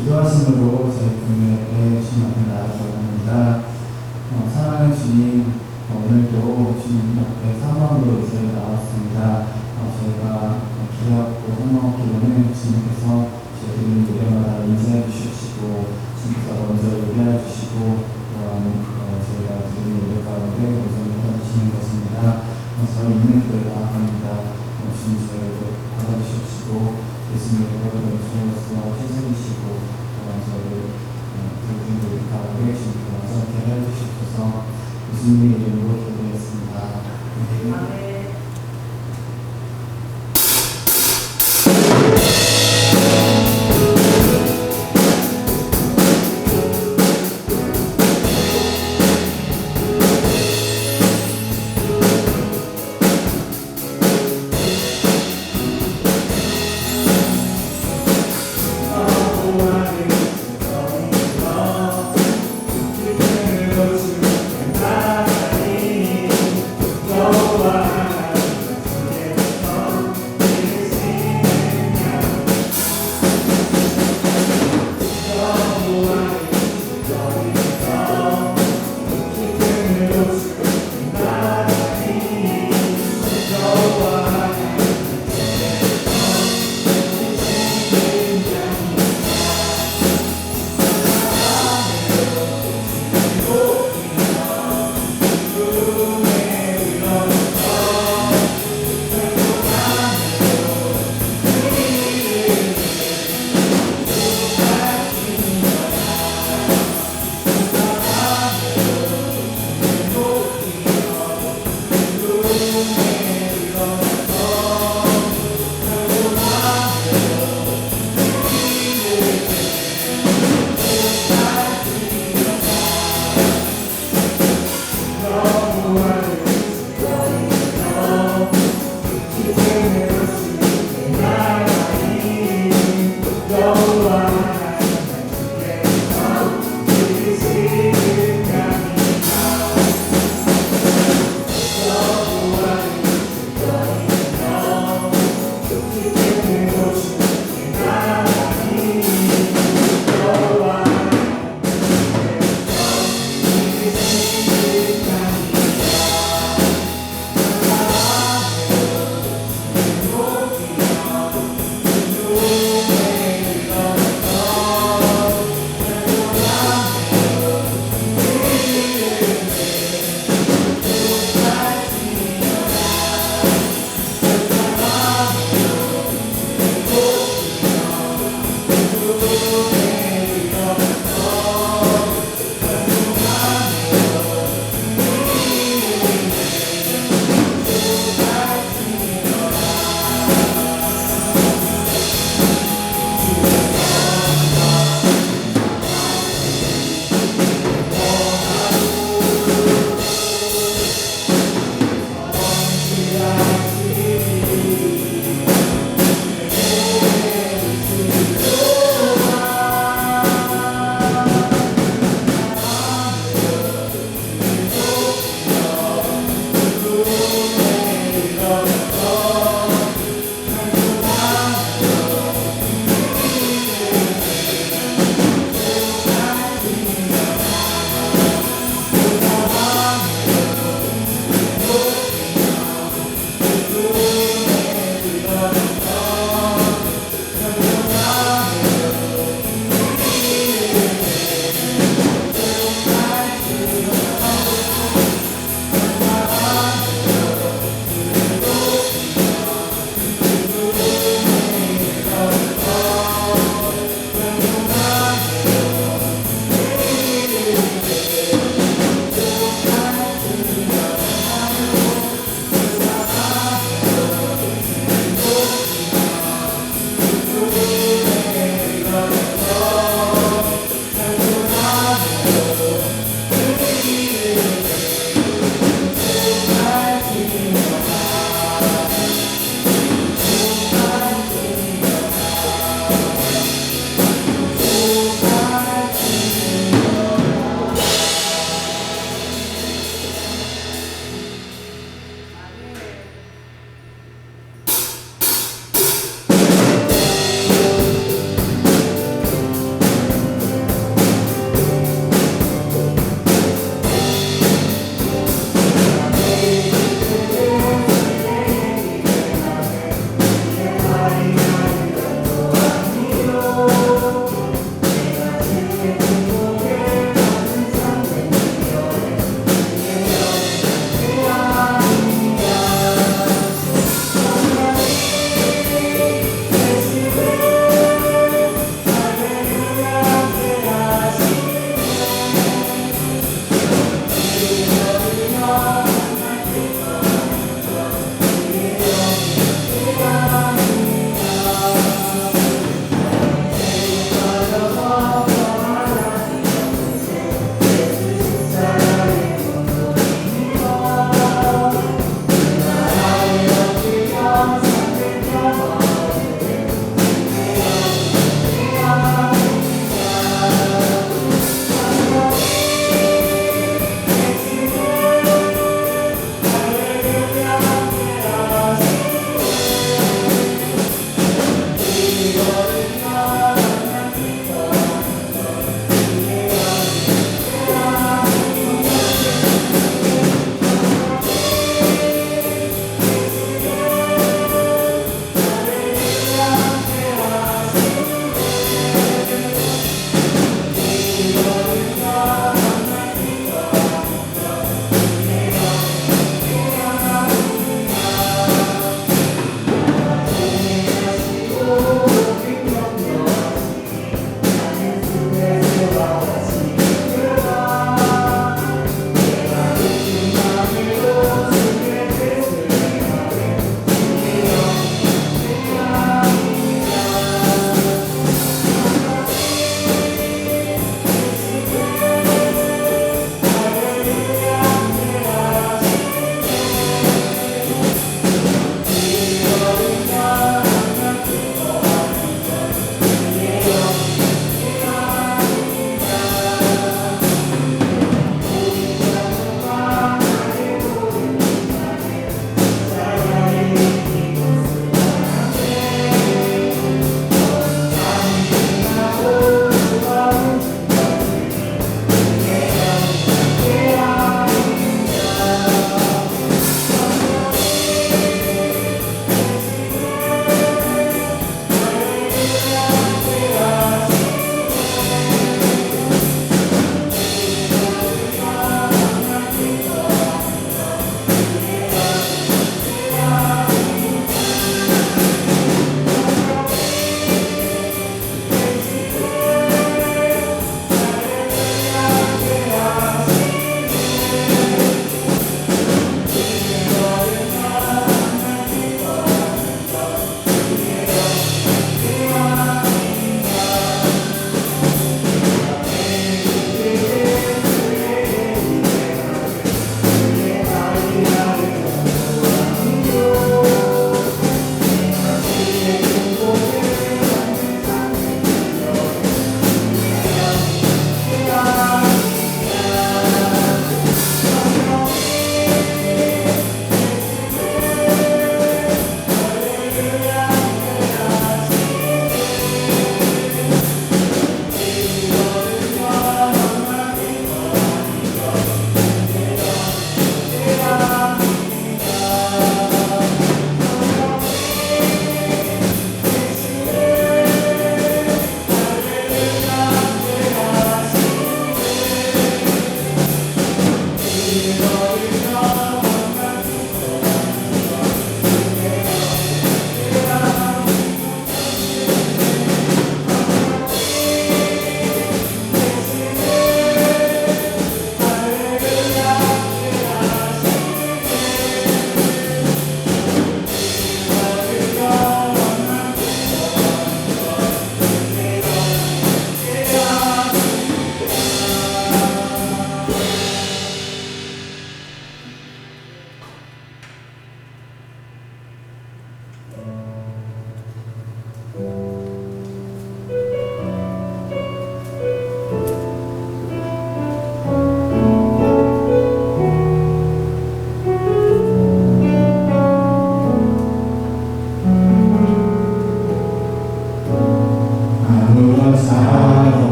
기도하심으로 저희 교회에 주님 앞에 나아가려고 합니다. 사랑하는 주님, 오늘도 주님 앞에 사모함으로 이 자리에 나왔습니다. 저희가 기도하고 사모하기로는 주님께서 저희들 예배마다 인사해 주시고 주님께서 먼저 예배해 주시고 저희가 드리는 예배 가운데 먼저 받아주시는 것입니다. 저희 있는 교회 나아갑니다. 주님 저희를 받아주시고 예수님의 여러분의 주님으로서 해주시고 저희를 그분들 가운데 주님께 완전케 해주시옵소서. 예수님의 이름으로 기도했습니다. 아멘.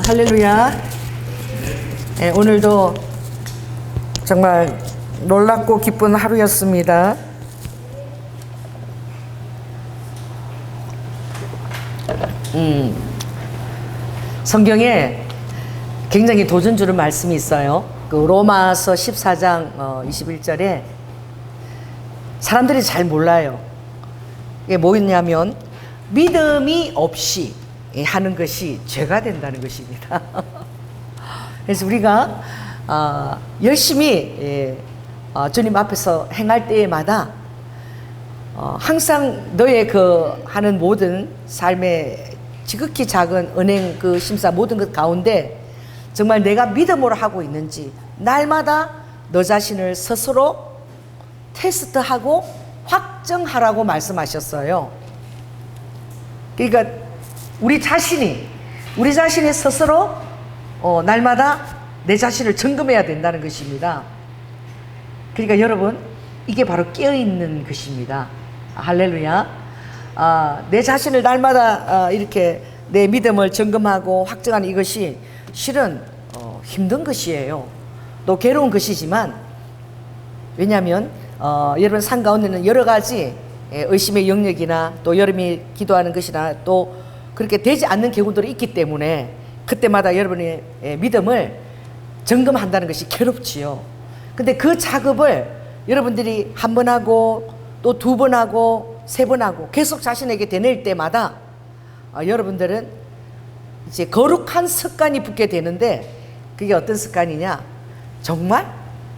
할렐루야. 네, 오늘도 정말 놀랍고 기쁜 하루였습니다. 성경에 굉장히 도전 주는 말씀이 있어요. 그 로마서 14장 21절에 사람들이 잘 몰라요. 이게 뭐였냐면 믿음이 없이 하는 것이 죄가 된다는 것입니다. 그래서 우리가 열심히 주님 앞에서 행할 때마다 항상 너의 그 하는 모든 삶의 지극히 작은 은행 그 심사 모든 것 가운데 정말 내가 믿음으로 하고 있는지 날마다 너 자신을 스스로 테스트하고 확정하라고 말씀하셨어요. 그러니까 우리 자신이 스스로 날마다 내 자신을 점검해야 된다는 것입니다. 그러니까 여러분 이게 바로 깨어있는 것입니다. 할렐루야. 내 자신을 날마다 이렇게 내 믿음을 점검하고 확정하는 이것이 실은 힘든 것이에요. 또 괴로운 것이지만 왜냐하면 여러분 삶 가운데는 여러 가지 의심의 영역이나 또 여러분이 기도하는 것이나 또 그렇게 되지 않는 경우들이 있기 때문에 그때마다 여러분의 믿음을 점검한다는 것이 괴롭지요. 근데 그 작업을 여러분들이 한 번 하고 또 두 번 하고 세 번 하고 계속 자신에게 되낼 때마다 여러분들은 이제 거룩한 습관이 붙게 되는데 그게 어떤 습관이냐? 정말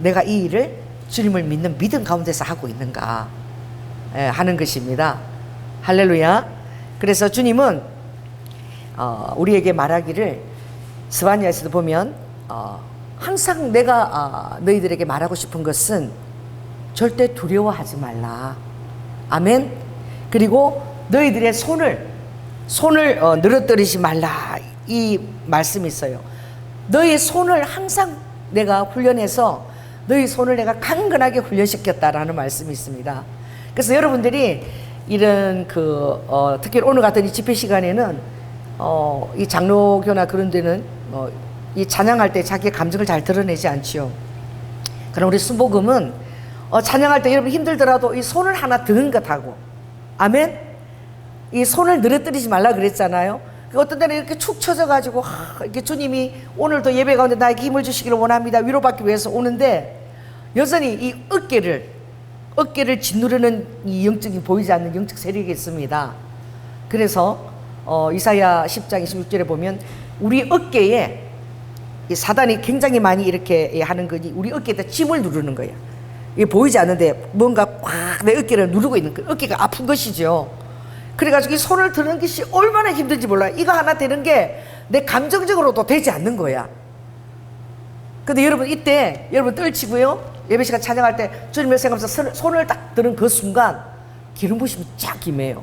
내가 이 일을 주님을 믿는 믿음 가운데서 하고 있는가 하는 것입니다. 할렐루야. 그래서 주님은 우리에게 말하기를 스바냐에서도 보면 항상 내가 너희들에게 말하고 싶은 것은 절대 두려워하지 말라. 아멘. 그리고 너희들의 손을 늘어뜨리지 말라. 이 말씀이 있어요. 너희 손을 항상 내가 훈련해서 너희 손을 내가 강건하게 훈련시켰다라는 말씀이 있습니다. 그래서 여러분들이 이런 특히 오늘 같은 이 집회 시간에는 이 장로교나 그런 데는 이 찬양할 때 자기의 감정을 잘 드러내지 않지요. 그럼 우리 순복음은 찬양할 때 여러분 힘들더라도 이 손을 하나 드는 것하고 아멘. 이 손을 늘어뜨리지 말라 그랬잖아요. 어떤 때는 이렇게 축 처져가지고 이렇게 주님이 오늘도 예배 가운데 나에게 힘을 주시기를 원합니다. 위로받기 위해서 오는데 여전히 이 어깨를 짓누르는 이 영적이 보이지 않는 영적 세력이 있습니다. 그래서 이사야 10장 26절에 보면 우리 어깨에 이 사단이 굉장히 많이 이렇게 하는 거니 우리 어깨에다 침을 누르는 거예요. 이게 보이지 않는데 뭔가 꽉 내 어깨를 누르고 있는 거 어깨가 아픈 것이죠. 그래가지고 이 손을 드는 것이 얼마나 힘든지 몰라요. 이거 하나 되는 게 내 감정적으로도 되지 않는 거야. 근데 여러분 이때 여러분 떨치고요. 예배 시간 찬양할 때 주님을 생각하면서 손을 딱 드는 그 순간 기름 부심이 쫙 임해요.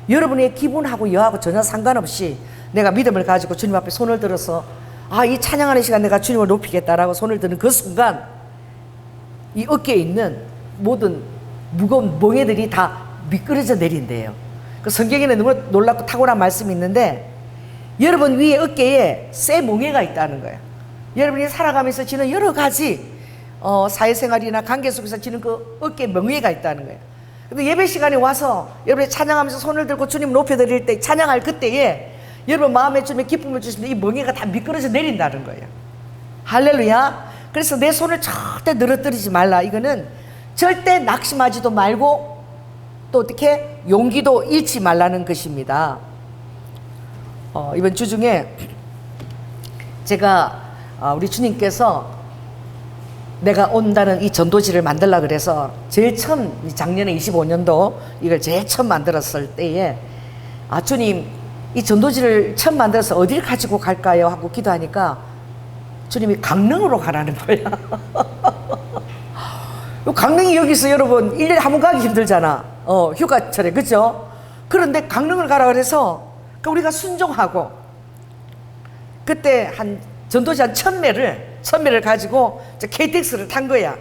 여러분의 기분하고 여하고 전혀 상관없이 내가 믿음을 가지고 주님 앞에 손을 들어서 이 찬양하는 시간 내가 주님을 높이겠다라고 손을 드는 그 순간 이 어깨에 있는 모든 무거운 멍에들이 다 미끄러져 내린대요. 그 성경에는 너무 놀랍고 탁월한 말씀이 있는데 여러분 위에 어깨에 쇠 멍에가 있다는 거예요. 여러분이 살아가면서 지는 여러 가지 사회생활이나 관계 속에서 지는 그 어깨에 멍에가 있다는 거예요. 근데 예배 시간에 와서 여러분이 찬양하면서 손을 들고 주님 높여드릴 때 찬양할 그때에 여러분 마음에 주님의 기쁨을 주시면 이 멍에가 다 미끄러져 내린다는 거예요. 할렐루야. 그래서 내 손을 절대 늘어뜨리지 말라. 이거는 절대 낙심하지도 말고 또 어떻게 용기도 잃지 말라는 것입니다. 이번 주 중에 제가 우리 주님께서 내가 온다는 이 전도지를 만들라 그래서 제일 처음 작년에 25년도 이걸 제일 처음 만들었을 때에 주님 이 전도지를 처음 만들어서 어디를 가지고 갈까요? 하고 기도하니까 주님이 강릉으로 가라는 거야. 강릉이 여기서 여러분 1년에 한 번 가기 힘들잖아. 휴가철에 그죠? 그런데 강릉을 가라 그래서 우리가 순종하고 그때 한 전도지 한 1000매를 가지고 KTX를 탄 거야.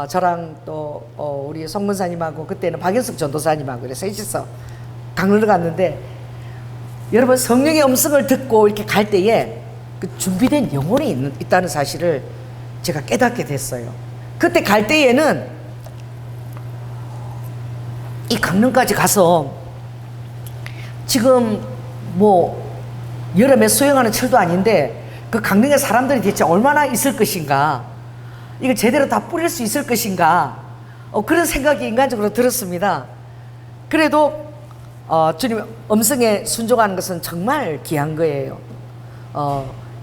저랑 또 우리 송문사님하고 그때는 박연숙 전도사님하고 그래서 셋이서 강릉을 갔는데 여러분 성령의 음성을 듣고 이렇게 갈 때에 그 준비된 영혼이 있다는 사실을 제가 깨닫게 됐어요. 그때 갈 때에는 이 강릉까지 가서 지금 뭐 여름에 수영하는 철도 아닌데 그 강릉에 사람들이 대체 얼마나 있을 것인가, 이걸 제대로 다 뿌릴 수 있을 것인가, 그런 생각이 인간적으로 들었습니다. 그래도 주님 음성에 순종하는 것은 정말 귀한 거예요.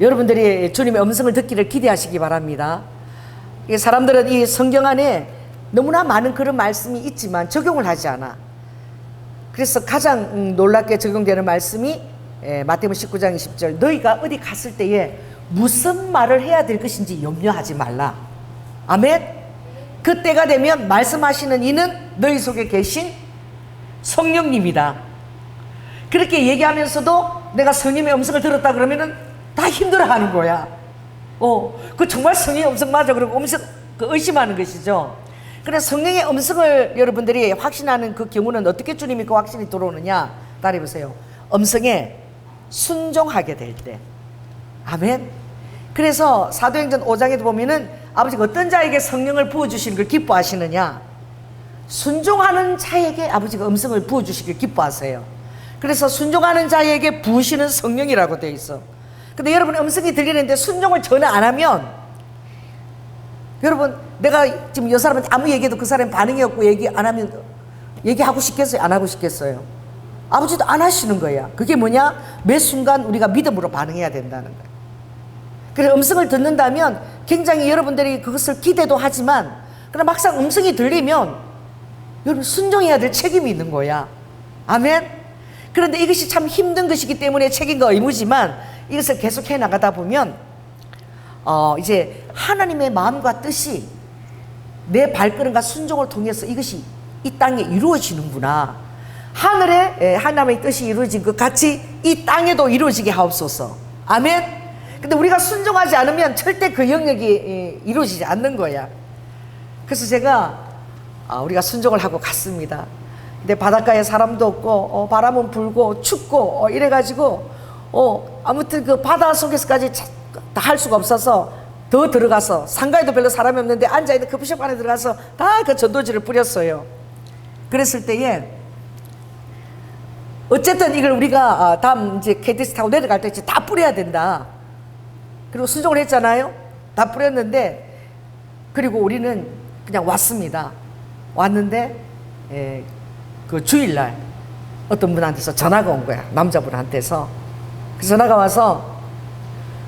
여러분들이 주님의 음성을 듣기를 기대하시기 바랍니다. 사람들은 이 성경 안에 너무나 많은 그런 말씀이 있지만 적용을 하지 않아. 그래서 가장 놀랍게 적용되는 말씀이 마태복음 19장 20절, 너희가 어디 갔을 때에 무슨 말을 해야 될 것인지 염려하지 말라. 아멘. 그때가 되면 말씀하시는 이는 너희 속에 계신 성령님이다. 그렇게 얘기하면서도 내가 성령의 음성을 들었다 그러면은 다 힘들어하는 거야. 그 정말 성령의 음성 맞아? 그러고 의심하는 것이죠. 그래서 성령의 음성을 여러분들이 확신하는 그 경우는 어떻게 주님이 그 확신이 들어오느냐? 따라해보세요. 음성에 순종하게 될 때. 아멘. 그래서 사도행전 5장에도 보면은 아버지가 어떤 자에게 성령을 부어주시는 걸 기뻐하시느냐? 순종하는 자에게 아버지가 음성을 부어주시길 기뻐하세요. 그래서 순종하는 자에게 부으시는 성령이라고 되어 있어. 근데 여러분 음성이 들리는데 순종을 전혀 안 하면, 여러분 내가 지금 이 사람한테 아무 얘기해도 그 사람이 반응이 없고 얘기 안 하면 얘기하고 싶겠어요? 안 하고 싶겠어요? 아버지도 안 하시는 거야. 그게 뭐냐? 매 순간 우리가 믿음으로 반응해야 된다는 거야. 그래서 음성을 듣는다면 굉장히 여러분들이 그것을 기대도 하지만, 그러나 막상 음성이 들리면 여러분 순종해야 될 책임이 있는 거야. 아멘. 그런데 이것이 참 힘든 것이기 때문에 책임과 의무지만, 이것을 계속해 나가다 보면 이제 하나님의 마음과 뜻이 내 발걸음과 순종을 통해서 이것이 이 땅에 이루어지는구나. 하늘에 하나님의 뜻이 이루어진 것 같이 이 땅에도 이루어지게 하옵소서. 아멘. 근데 우리가 순종하지 않으면 절대 그 영역이 이루어지지 않는 거야. 그래서 제가 우리가 순종을 하고 갔습니다. 근데 바닷가에 사람도 없고 바람은 불고 춥고 이래가지고 아무튼 그 바다 속에서까지 다 할 수가 없어서 더 들어가서, 상가에도 별로 사람이 없는데 앉아있는 커피숍 안에 들어가서 다 그 전도지를 뿌렸어요. 그랬을 때에 어쨌든 이걸 우리가 다음 이제 KTX 타고 내려갈 때 다 뿌려야 된다. 그리고 순종을 했잖아요. 다 뿌렸는데, 그리고 우리는 그냥 왔습니다. 왔는데 그 주일날 어떤 분한테서 전화가 온 거야. 남자분한테서. 그 전화가 와서,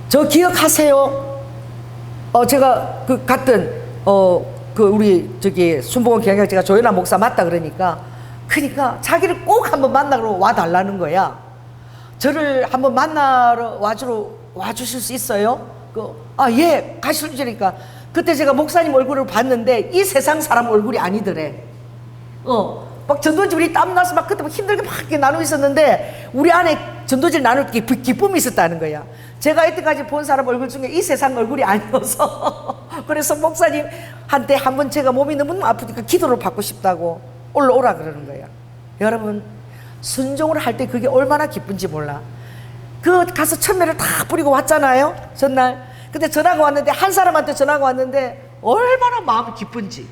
저 기억하세요? 제가 그 갔던 그 우리 저기 순복음 경영제가 조연아 목사 맞다 그러니까 자기를 꼭 한번 만나러 와달라는 거야. 저를 한번 만나러 와주실 수 있어요? 예, 가시려니까. 그때 제가 목사님 얼굴을 봤는데 이 세상 사람 얼굴이 아니더래. 막 전도지 우리 땀나서 막 그때 막 힘들게 막 이렇게 나누고 있었는데 우리 안에 전도지를 나눌 때 기쁨이 있었다는 거야. 제가 이때까지 본 사람 얼굴 중에 이 세상 얼굴이 아니어서 그래서 목사님한테 한번 제가 몸이 너무 아프니까 기도를 받고 싶다고 올라오라 그러는 거야. 여러분 순종을 할 때 그게 얼마나 기쁜지 몰라. 가서 천매를 다 뿌리고 왔잖아요, 전날. 근데 전화가 왔는데, 한 사람한테 전화가 왔는데 얼마나 마음이 기쁜지.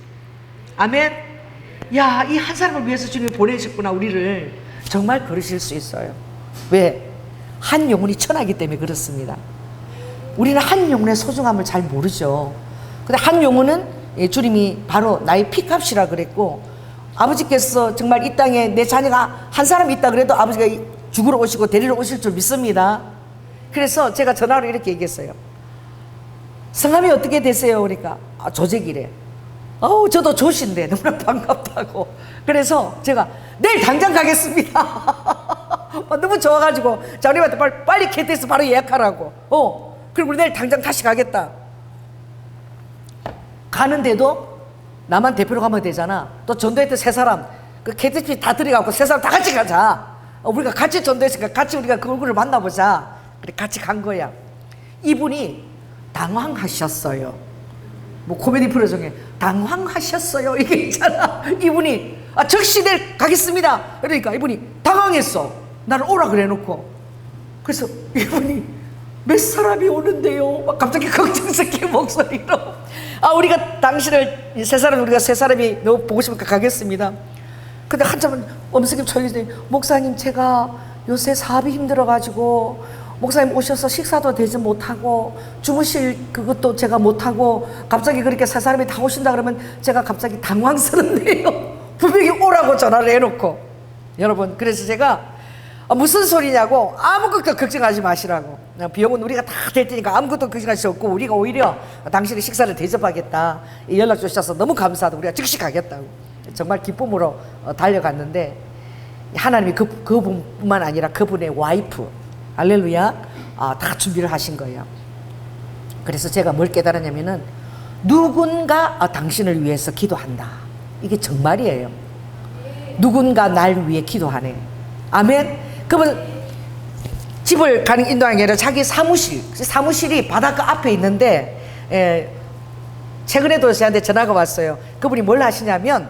아멘. 야, 이 한 사람을 위해서 주님이 보내셨구나. 우리를 정말 그러실 수 있어요. 왜? 한 영혼이 천하기 때문에 그렇습니다. 우리는 한 영혼의 소중함을 잘 모르죠. 근데 한 영혼은 주님이 바로 나의 피값이라 그랬고, 아버지께서 정말 이 땅에 내 자녀가 한 사람 있다 그래도 아버지가 죽으러 오시고 데리러 오실 줄 믿습니다. 그래서 제가 전화로 이렇게 얘기했어요. 성함이 어떻게 되세요? 그러니까 조재기래. 저도 조신데 너무나 반갑다고. 그래서 제가 내일 당장 가겠습니다. 너무 좋아가지고 자리한테 빨리 KTX 바로 예약하라고. 그리고 우리 내일 당장 다시 가겠다. 가는데도 나만 대표로 가면 되잖아. 또 전도했던 세 사람 그 KTX 다 들어가고 세 사람 다 같이 가자. 우리가 같이 전도했으니까 같이 우리가 그 얼굴을 만나보자. 그래 같이 간 거야. 이분이 당황하셨어요. 뭐 코미디 프로 중에 당황하셨어요 이게 있잖아. 이분이 즉시 내일 가겠습니다. 그러니까 이분이 당황했어. 나를 오라 그래 놓고. 그래서 이분이 몇 사람이 오는데요? 막 갑자기 걱정스럽게 목소리로. 우리가 당신을, 우리가 세 사람이 너무 보고 싶으니까 가겠습니다. 근데 한참은 엄숙이 조용히, 목사님, 제가 요새 사업이 힘들어가지고, 목사님 오셔서 식사도 되지 못하고, 주무실 그것도 제가 못하고, 갑자기 그렇게 세 사람이 다 오신다 그러면 제가 갑자기 당황스럽네요. 분명히 오라고 전화를 해놓고. 여러분, 그래서 제가 무슨 소리냐고, 아무것도 걱정하지 마시라고. 비용은 우리가 다 될 테니까 아무것도 걱정할 수 없고, 우리가 오히려 당신의 식사를 대접하겠다. 연락 주셔서 너무 감사하다. 우리가 즉시 가겠다고. 정말 기쁨으로 달려갔는데, 하나님이 그분뿐만 아니라 그분의 와이프, 할렐루야, 다 준비를 하신 거예요. 그래서 제가 뭘 깨달았냐면은, 누군가 당신을 위해서 기도한다. 이게 정말이에요. 누군가 날 위해 기도하네. 아멘. 그분 집을 가는 인도하는 게 아니라 자기 사무실이 바닷가 앞에 있는데, 최근에도 저한테 전화가 왔어요. 그분이 뭘 하시냐면,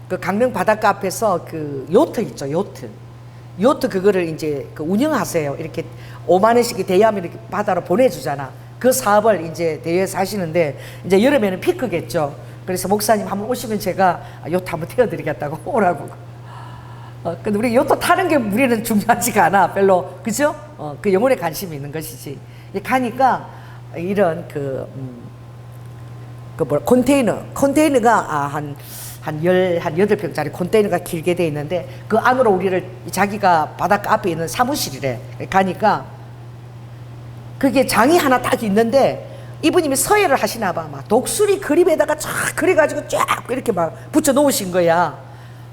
그 강릉 바닷가 앞에서 그 요트 있죠, 요트 그거를 이제 그 운영하세요. 이렇게 5만 원씩 대여하면 이렇게 바다로 보내주잖아. 그 사업을 이제 대여해서 하시는데, 이제 여름에는 피크겠죠. 그래서 목사님 한번 오시면 제가 요트 한번 태워드리겠다고 오라고. 근데 우리 요트 타는 게 우리는 중요하지가 않아, 별로. 그죠? 그 영혼에 관심이 있는 것이지. 가니까 이런 컨테이너가 한 8평짜리 컨테이너가 길게 돼 있는데, 그 안으로 우리를 자기가 바닷가 앞에 있는 사무실이래. 가니까 그게 장이 하나 딱 있는데, 이분님이 서예를 하시나 봐. 막 독수리 그림에다가 쫙 그려가지고 쫙 이렇게 막 붙여 놓으신 거야.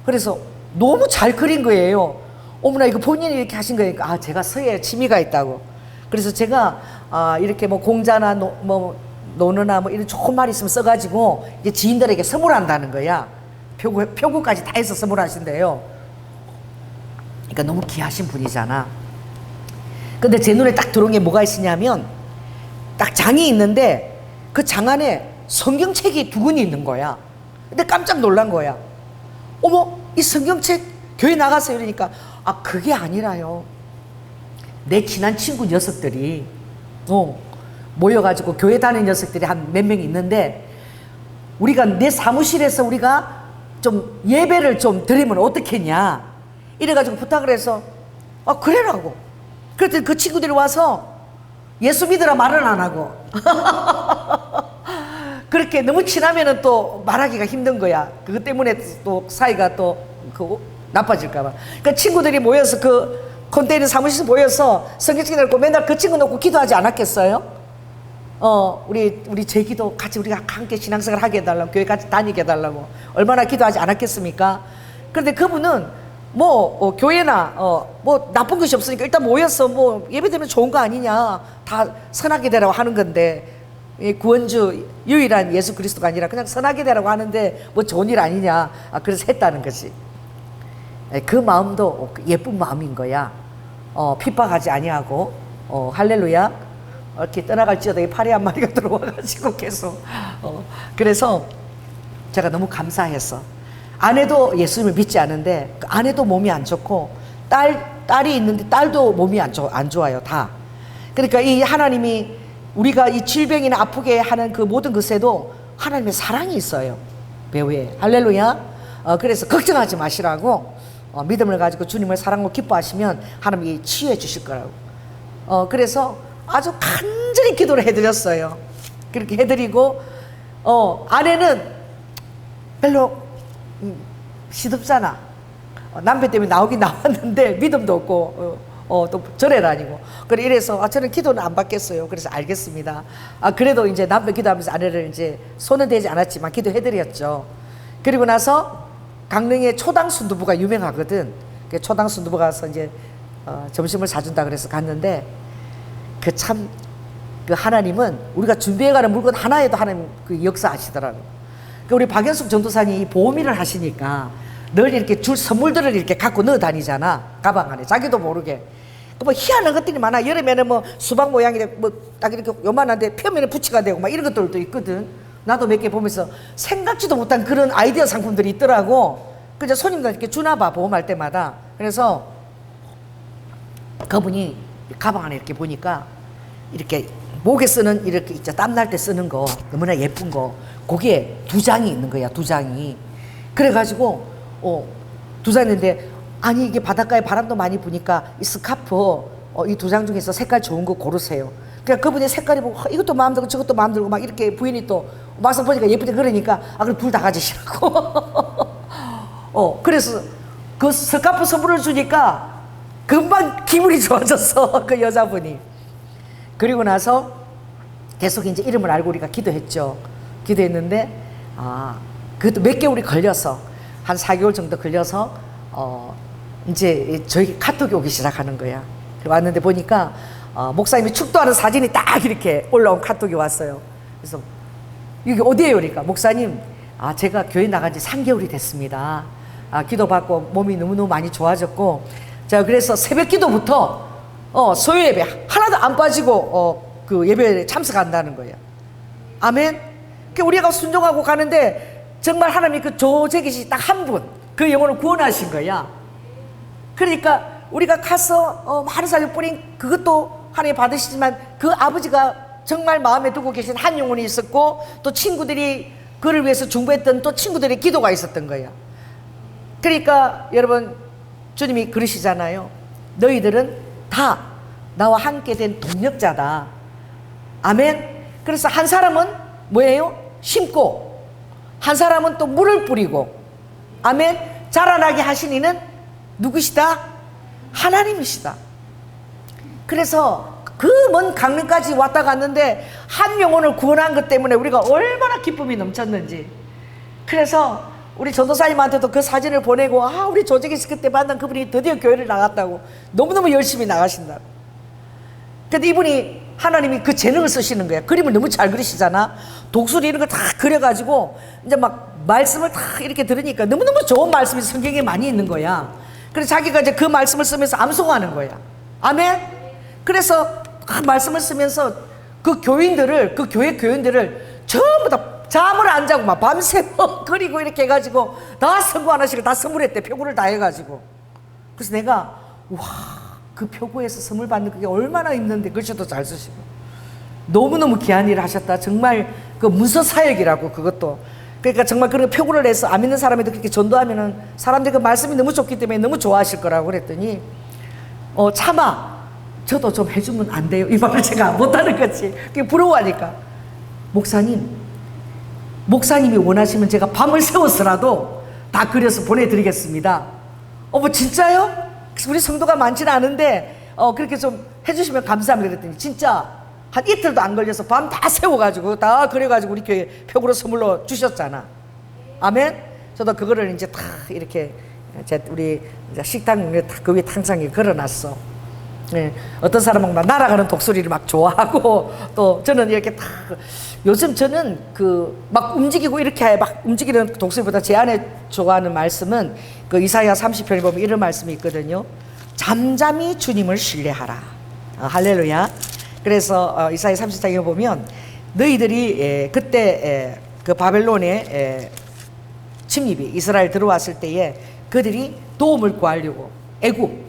그래서 너무 잘 그린 거예요. 어머나, 이거 본인이 이렇게 하신 거니까, 제가 서예에 취미가 있다고. 그래서 제가 이렇게 뭐 공자나 논어나 뭐 이런 좋은 말 있으면 써가지고 이제 지인들에게 선물한다는 거야. 표구까지 다 해서 선물하신대요. 그러니까 너무 귀하신 분이잖아. 근데 제 눈에 딱 들어온 게 뭐가 있으냐면, 딱 장이 있는데 그 장 안에 성경책이 2권이 있는 거야. 근데 깜짝 놀란 거야. 어머, 이 성경책 교회 나가세요. 이러니까, 그게 아니라요, 내 친한 친구 녀석들이 모여가지고 교회 다니는 녀석들이 한 몇 명 있는데, 우리가 내 사무실에서 우리가 좀 예배를 좀 드리면 어떻겠냐 이래가지고 부탁을 해서, 그래라고. 그랬더니 그 친구들이 와서 예수 믿으라 말은 안 하고 그렇게 너무 친하면은 또 말하기가 힘든 거야. 그것 때문에 또 사이가 또 나빠질까봐. 그러니까 친구들이 모여서 그 컨테이너 사무실에서 모여서 성경책 읽고 맨날 그 친구 놓고 기도하지 않았겠어요? 우리 제기도 같이 우리가 함께 신앙생활 하게 해달라고, 교회 같이 다니게 해달라고 얼마나 기도하지 않았겠습니까? 그런데 그분은 교회나 뭐 나쁜 것이 없으니까 일단 모여서 뭐 예배드리면 좋은 거 아니냐, 다 선하게 되라고 하는 건데, 구원주 유일한 예수 그리스도가 아니라 그냥 선하게 되라고 하는데 뭐 좋은 일 아니냐, 그래서 했다는 거지. 그 마음도 예쁜 마음인 거야. 핍박하지 아니하고, 할렐루야. 이렇게 떠나갈지어다 이 파리 한 마리가 들어와가지고 계속. 그래서 제가 너무 감사했어. 아내도 예수님을 믿지 않은데, 그 아내도 몸이 안 좋고, 딸이 있는데 딸도 몸이 안 좋아요, 다. 그러니까 이 하나님이 우리가 이 질병이나 아프게 하는 그 모든 것에도 하나님의 사랑이 있어요, 배후에. 할렐루야. 그래서 걱정하지 마시라고, 믿음을 가지고 주님을 사랑하고 기뻐하시면 하나님이 치유해 주실 거라고. 그래서 아주 간절히 기도를 해드렸어요. 그렇게 해드리고, 아내는 별로 시덥잖아. 남편 때문에 나오긴 나왔는데 믿음도 없고, 또 절에 다니고. 그래 이래서 저는 기도는 안 받겠어요. 그래서 알겠습니다. 그래도 이제 남편 기도하면서 아내를 이제 손은 대지 않았지만 기도해드렸죠. 그리고 나서 강릉에 초당 순두부가 유명하거든. 초당 순두부 가서 이제 점심을 사준다 그래서 갔는데, 그 하나님은 우리가 준비해가는 물건 하나에도 하나님 그 역사하시더라고요. 우리 박연숙 전도사님이 보험일을 하시니까 늘 이렇게 선물들을 이렇게 갖고 넣어 다니잖아, 가방 안에. 자기도 모르게. 뭐 희한한 것들이 많아. 여름에는 뭐 수박 모양이 뭐 딱 이렇게 요만한데 펴면에 부치가 되고 막 이런 것들도 있거든. 나도 몇 개 보면서 생각지도 못한 그런 아이디어 상품들이 있더라고. 그래서 손님들한테 주나 봐, 보험할 때마다. 그래서 그분이 가방 안에 이렇게 보니까 이렇게 목에 쓰는 이렇게 있죠. 땀날 때 쓰는 거 너무나 예쁜 거 거기에 2장이 있는 거야. 2장이. 그래가지고 2장이 있는데 아니 이게 바닷가에 바람도 많이 부니까 이 스카프 이 2장 중에서 색깔 좋은 거 고르세요. 그냥 그분이 색깔이 보고 이것도 마음 들고 저것도 마음 들고 막 이렇게 부인이 또 막상 보니까 예쁘지 그러니까 그럼 둘 다 가지시라고. 그래서 그 스카프 선물을 주니까 금방 기분이 좋아졌어. 그 여자분이. 그리고 나서 계속 이제 이름을 알고 우리가 기도했죠. 기도했는데 그것도 몇 개월이 걸려서 한 4개월 정도 걸려서 이제 저희 카톡이 오기 시작하는 거야. 왔는데 보니까 목사님이 축도하는 사진이 딱 이렇게 올라온 카톡이 왔어요. 그래서 이게 어디예요? 그러니까 목사님 제가 교회 나간 지 3개월이 됐습니다. 기도받고 몸이 너무너무 많이 좋아졌고 자 그래서 새벽 기도부터 소요 예배 하나도 안 빠지고 그 예배에 참석한다는 거예요. 아멘. 그 우리가 순종하고 가는데 정말 하나님이 그 조재기시 딱 한 분 그 영혼을 구원하신 거야. 그러니까 우리가 가서 많은 사람이 뿌린 그것도 하나님 받으시지만 그 아버지가 정말 마음에 두고 계신 한 영혼이 있었고 또 친구들이 그를 위해서 중보했던 또 친구들의 기도가 있었던 거야. 그러니까 여러분 주님이 그러시잖아요. 너희들은 다 나와 함께 된 동력자다. 아멘. 그래서 한 사람은 뭐예요? 심고 한 사람은 또 물을 뿌리고 아멘. 자라나게 하신 이는 누구시다? 하나님이시다. 그래서 그 먼 강릉까지 왔다 갔는데 한 영혼을 구원한 것 때문에 우리가 얼마나 기쁨이 넘쳤는지. 그래서 우리 전도사님한테도 그 사진을 보내고 우리 조직에서 그때 만난 그분이 드디어 교회를 나갔다고 너무너무 열심히 나가신다고. 근데 이분이 하나님이 그 재능을 쓰시는 거야. 그림을 너무 잘 그리시잖아. 독수리 이런 거 다 그려가지고 이제 막 말씀을 다 이렇게 들으니까 너무너무 좋은 말씀이 성경에 많이 있는 거야. 그래서 자기가 이제 그 말씀을 쓰면서 암송하는 거야. 아멘. 그래서 말씀을 쓰면서 그 교인들을 그 교회 교인들을 전부 다 잠을 안 자고 막 밤새고 그리고 이렇게 해가지고 다 선고 하나씩을 다 선물했대. 표구를 다 해가지고. 그래서 내가 그 표구에서 선물 받는 그게 얼마나 힘든데 글씨도 잘 쓰시고 너무너무 귀한 일을 하셨다. 정말 그 문서 사역이라고 그것도. 그러니까 정말 그런 표구를 해서 안 믿는 사람에도 그렇게 전도하면은 사람들이 그 말씀이 너무 좋기 때문에 너무 좋아하실 거라고 그랬더니 차마 저도 좀 해주면 안 돼요? 이 말을 제가 못하는 거지. 그게 부러워하니까 목사님이 원하시면 제가 밤을 새워서라도 다 그려서 보내드리겠습니다. 뭐 진짜요? 우리 성도가 많지는 않은데 그렇게 좀 해주시면 감사합니다. 그랬더니 진짜 한 이틀도 안 걸려서 밤 다 세워가지고 다 그려가지고 우리 교회 표구로 선물로 주셨잖아. 아멘. 저도 그거를 이제 다 이렇게 우리 식당 그 위에 탕상에 걸어놨어. 네. 어떤 사람은 막 날아가는 독수리를 막 좋아하고 또 저는 이렇게 다 요즘 저는 그 막 움직이고 이렇게 막 움직이는 독수리보다 제 안에 좋아하는 말씀은 그 이사야 30편에 보면 이런 말씀이 있거든요. 잠잠히 주님을 신뢰하라. 할렐루야. 그래서 이사야 30장에 보면 너희들이 그때 그 바벨론의 침입이 이스라엘 들어왔을 때에 그들이 도움을 구하려고 애굽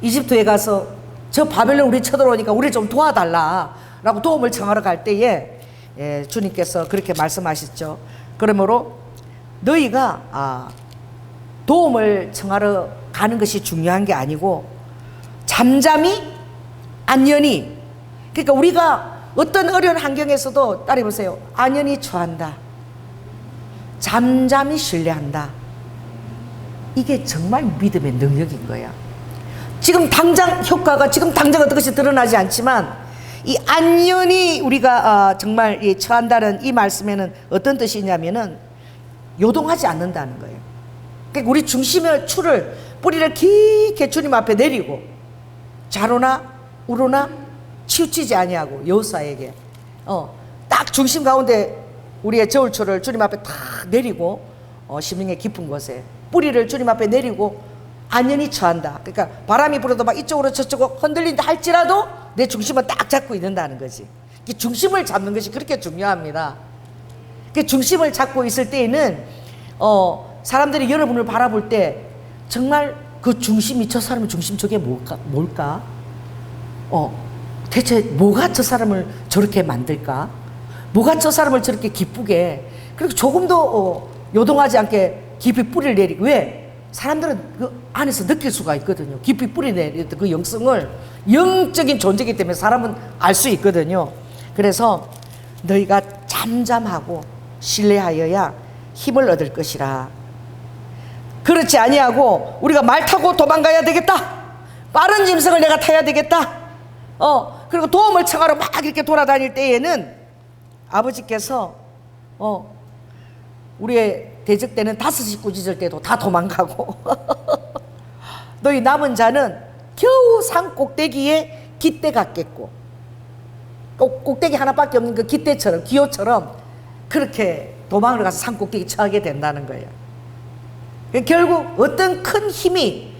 이집트에 가서 저 바벨론 우리 쳐들어오니까 우리 좀 도와달라 라고 도움을 청하러 갈 때에 주님께서 그렇게 말씀하셨죠. 그러므로 너희가 도움을 청하러 가는 것이 중요한 게 아니고 잠잠히 안연히, 그러니까 우리가 어떤 어려운 환경에서도 따라해보세요. 안연히 처한다. 잠잠히 신뢰한다. 이게 정말 믿음의 능력인 거야. 지금 당장 효과가 지금 당장 어떤 것이 드러나지 않지만 이 안연히 우리가 정말 처한다는 이 말씀에는 어떤 뜻이냐면은 요동하지 않는다는 거예요. 그러니까 우리 중심의 추를 뿌리를 깊게 주님 앞에 내리고 좌로나 우로나 치우치지 아니하고 여호사에게 딱 중심 가운데 우리의 저울초를 주님 앞에 탁 내리고 심령의 깊은 곳에 뿌리를 주님 앞에 내리고 안연히 처한다. 그러니까 바람이 불어도 막 이쪽으로 저쪽으로 흔들린다 할지라도 내 중심을 딱 잡고 있는다는 거지. 중심을 잡는 것이 그렇게 중요합니다. 중심을 잡고 있을 때에는 사람들이 여러분을 바라볼 때 정말 그 중심이 저 사람의 중심 저게 뭘까? 대체 뭐가 저 사람을 저렇게 만들까? 뭐가 저 사람을 저렇게 기쁘게, 그리고 조금도 요동하지 않게 깊이 뿌리를 내리고. 왜? 사람들은 그 안에서 느낄 수가 있거든요. 깊이 뿌리 내리던 그 영성을, 영적인 존재이기 때문에 사람은 알 수 있거든요. 그래서 너희가 잠잠하고 신뢰하여야 힘을 얻을 것이라. 그렇지 아니하고 우리가 말 타고 도망가야 되겠다, 빠른 짐승을 내가 타야 되겠다, 그리고 도움을 청하러 막 이렇게 돌아다닐 때에는 아버지께서 우리의 대적 때는 5시 꾸짖을 때도 다 도망가고 너희 남은 자는 겨우 산 꼭대기에 깃대 같겠고, 꼭대기 하나밖에 없는 그 깃대처럼, 기호처럼 그렇게 도망을 가서 산 꼭대기 처하게 된다는 거예요. 결국 어떤 큰 힘이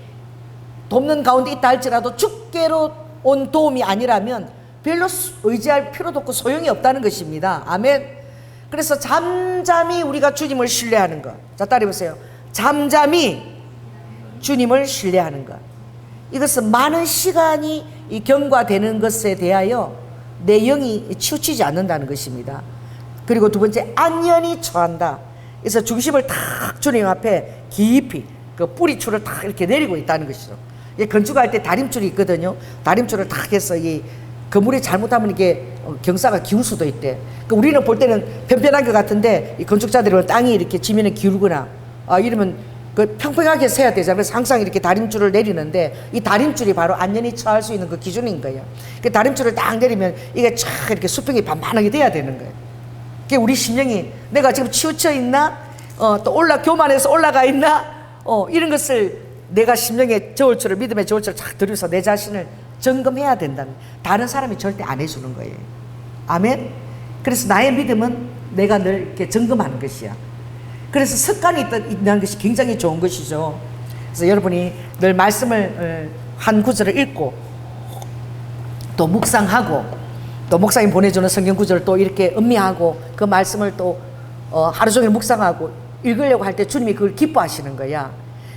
돕는 가운데 있다 할지라도 주께로 온 도움이 아니라면 별로 의지할 필요도 없고 소용이 없다는 것입니다. 아멘. 그래서 잠잠히 우리가 주님을 신뢰하는 것. 자, 따라해보세요. 잠잠히 주님을 신뢰하는 것. 이것은 많은 시간이 경과되는 것에 대하여 내 영이 치우치지 않는다는 것입니다. 그리고 두 번째, 안연히 처한다. 그래서 중심을 탁 주님 앞에 깊이 그 뿌리줄을 탁 이렇게 내리고 있다는 것이죠. 건축할 때 다림줄이 있거든요. 다림줄을 탁 해서 이 건물이 잘못하면 이게 경사가 기울 수도 있대. 그러니까 우리는 볼 때는 편편한 것 같은데 이 건축자들은 땅이 이렇게 지면에 기울거나 이러면 그 평평하게 세야 되잖아요. 그래서 항상 이렇게 다림줄을 내리는데 이 다림줄이 바로 안전히 처할 수 있는 그 기준인 거예요. 그 다림줄을 딱 내리면 이게 쫙 이렇게 수평이 반반하게 돼야 되는 거예요. 그게 우리 심령이 내가 지금 치우쳐 있나, 또 교만해서 올라가 있나, 이런 것을 내가 심령의 저울추를, 믿음의 저울추를 쫙 들여서 내 자신을 점검해야 된다는, 다른 사람이 절대 안 해주는 거예요. 아멘. 그래서 나의 믿음은 내가 늘 이렇게 점검하는 것이야. 그래서 습관이 있다는 것이 굉장히 좋은 것이죠. 그래서 여러분이 늘 말씀을 한 구절을 읽고 또 묵상하고 또 목사님 보내주는 성경 구절을 또 이렇게 음미하고 그 말씀을 또 하루 종일 묵상하고 읽으려고 할 때 주님이 그걸 기뻐하시는 거야.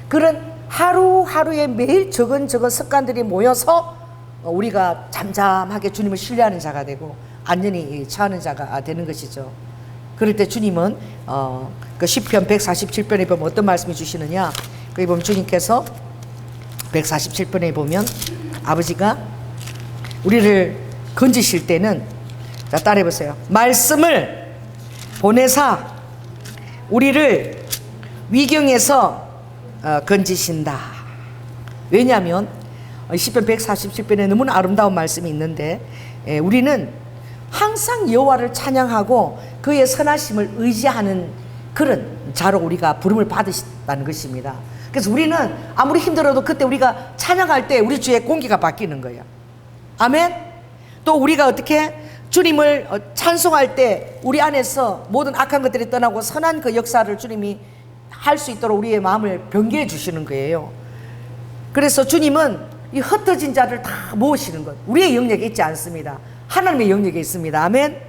그런 하루하루의 매일 적은 습관들이 모여서 우리가 잠잠하게 주님을 신뢰하는 자가 되고 안전히 처하는 자가 되는 것이죠. 그럴 때 주님은 그 시편 147편에 보면 어떤 말씀을 주시느냐, 거기 보면 주님께서 147편에 보면 아버지가 우리를 건지실 때는, 자, 따라해보세요. 말씀을 보내사 우리를 위경에서 건지신다. 왜냐하면 시편 147편에 너무나 아름다운 말씀이 있는데, 우리는 항상 여호와를 찬양하고 그의 선하심을 의지하는 그런 자로 우리가 부름을 받으셨다는 것입니다. 그래서 우리는 아무리 힘들어도 그때 우리가 찬양할 때 우리 주의 공기가 바뀌는 거예요. 아멘. 또 우리가 어떻게 주님을 찬송할 때 우리 안에서 모든 악한 것들이 떠나고 선한 그 역사를 주님이 할 수 있도록 우리의 마음을 변개해 주시는 거예요. 그래서 주님은 이 흩어진 자를 다 모으시는 것, 우리의 영역에 있지 않습니다. 하나님의 영역에 있습니다. 아멘.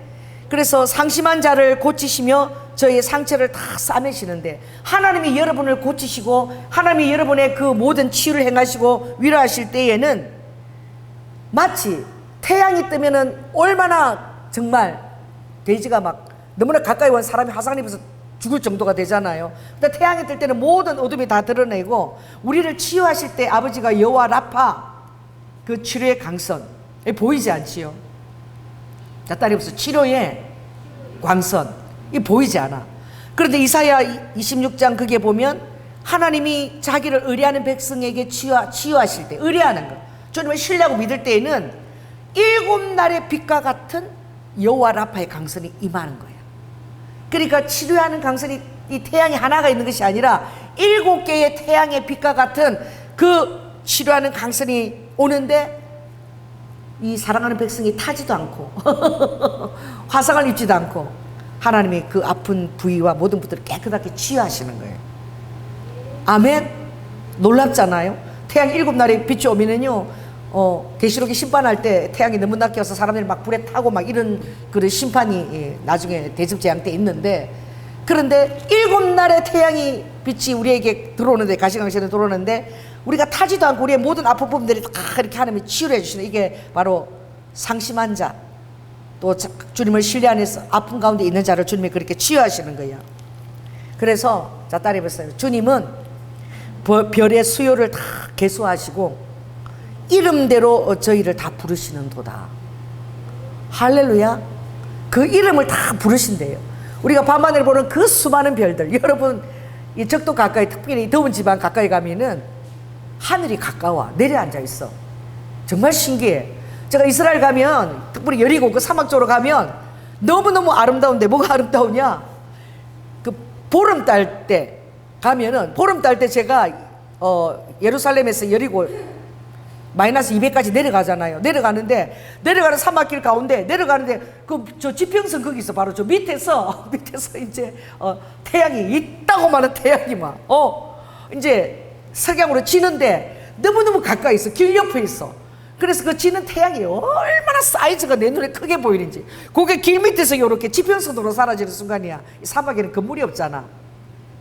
그래서 상심한 자를 고치시며 저희의 상처를 다 싸매시는데, 하나님이 여러분을 고치시고 하나님이 여러분의 그 모든 치유를 행하시고 위로하실 때에는 마치 태양이 뜨면은 얼마나 정말 돼지가 막 너무나 가까이 온 사람이 화상 입어서 죽을 정도가 되잖아요. 근데 태양이 뜰 때는 모든 어둠이 다 드러내고 우리를 치유하실 때 아버지가 여호와 라파, 그 치료의 강선 보이지 않지요. 자, 따라해보세요. 치료의 광선, 이 보이지 않아. 그런데 이사야 26장 그게 보면 하나님이 자기를 의뢰하는 백성에게 치유하실 때, 의뢰하는 거, 주님을 신뢰하고 믿을 때에는 7날의 빛과 같은 여호와 라파의 강선이 임하는 거예요. 그러니까 치료하는 강선이 이 태양이 하나가 있는 것이 아니라 7개의 태양의 빛과 같은 그 치료하는 강선이 오는데, 이 사랑하는 백성이 타지도 않고 화상을 입지도 않고 하나님이 그 아픈 부위와 모든 부들을 깨끗하게 치유하시는 거예요. 아멘. 놀랍잖아요. 태양 7날의 빛이 오면은요, 계시록이 심판할 때 태양이 너무 낮게 와서 사람들이 막 불에 타고 막 이런 그런 심판이 나중에 대접재앙 때 있는데, 그런데 7날의 태양이 빛이 우리에게 들어오는데, 가시광선에 들어오는데 우리가 타지도 않고 우리의 모든 아픈 부분들이 다 이렇게 하나님이 치유를 해주시는, 이게 바로 상심한 자, 또 주님을 신뢰 안에서 아픔 가운데 있는 자를 주님이 그렇게 치유하시는 거예요. 그래서 자 따라해보세요. 주님은 별의 수요를 다 계수하시고 이름대로 저희를 다 부르시는 도다. 할렐루야. 그 이름을 다 부르신대요. 우리가 밤하늘에 보는 그 수많은 별들, 여러분 이 적도 가까이, 특별히 더운 지방 가까이 가면은 하늘이 가까워 내려앉아 있어. 정말 신기해. 제가 이스라엘 가면, 특별히 여리고 그 사막 쪽으로 가면 너무너무 아름다운데, 뭐가 아름다우냐, 그 보름달 때 가면은, 보름달 때 제가 예루살렘에서 여리고 마이너스 200까지 내려가잖아요. 내려가는 사막길 가운데 내려가는데 저 지평선 거기 있어. 바로 저 밑에서 이제 태양이 있다고만한 태양이 막 이제 석양으로 지는데 너무너무 가까이 있어. 길 옆에 있어. 그래서 그 지는 태양이 얼마나 사이즈가 내 눈에 크게 보이는지, 그게 길 밑에서 이렇게 지평선으로 사라지는 순간이야. 이 사막에는 건물이 없잖아.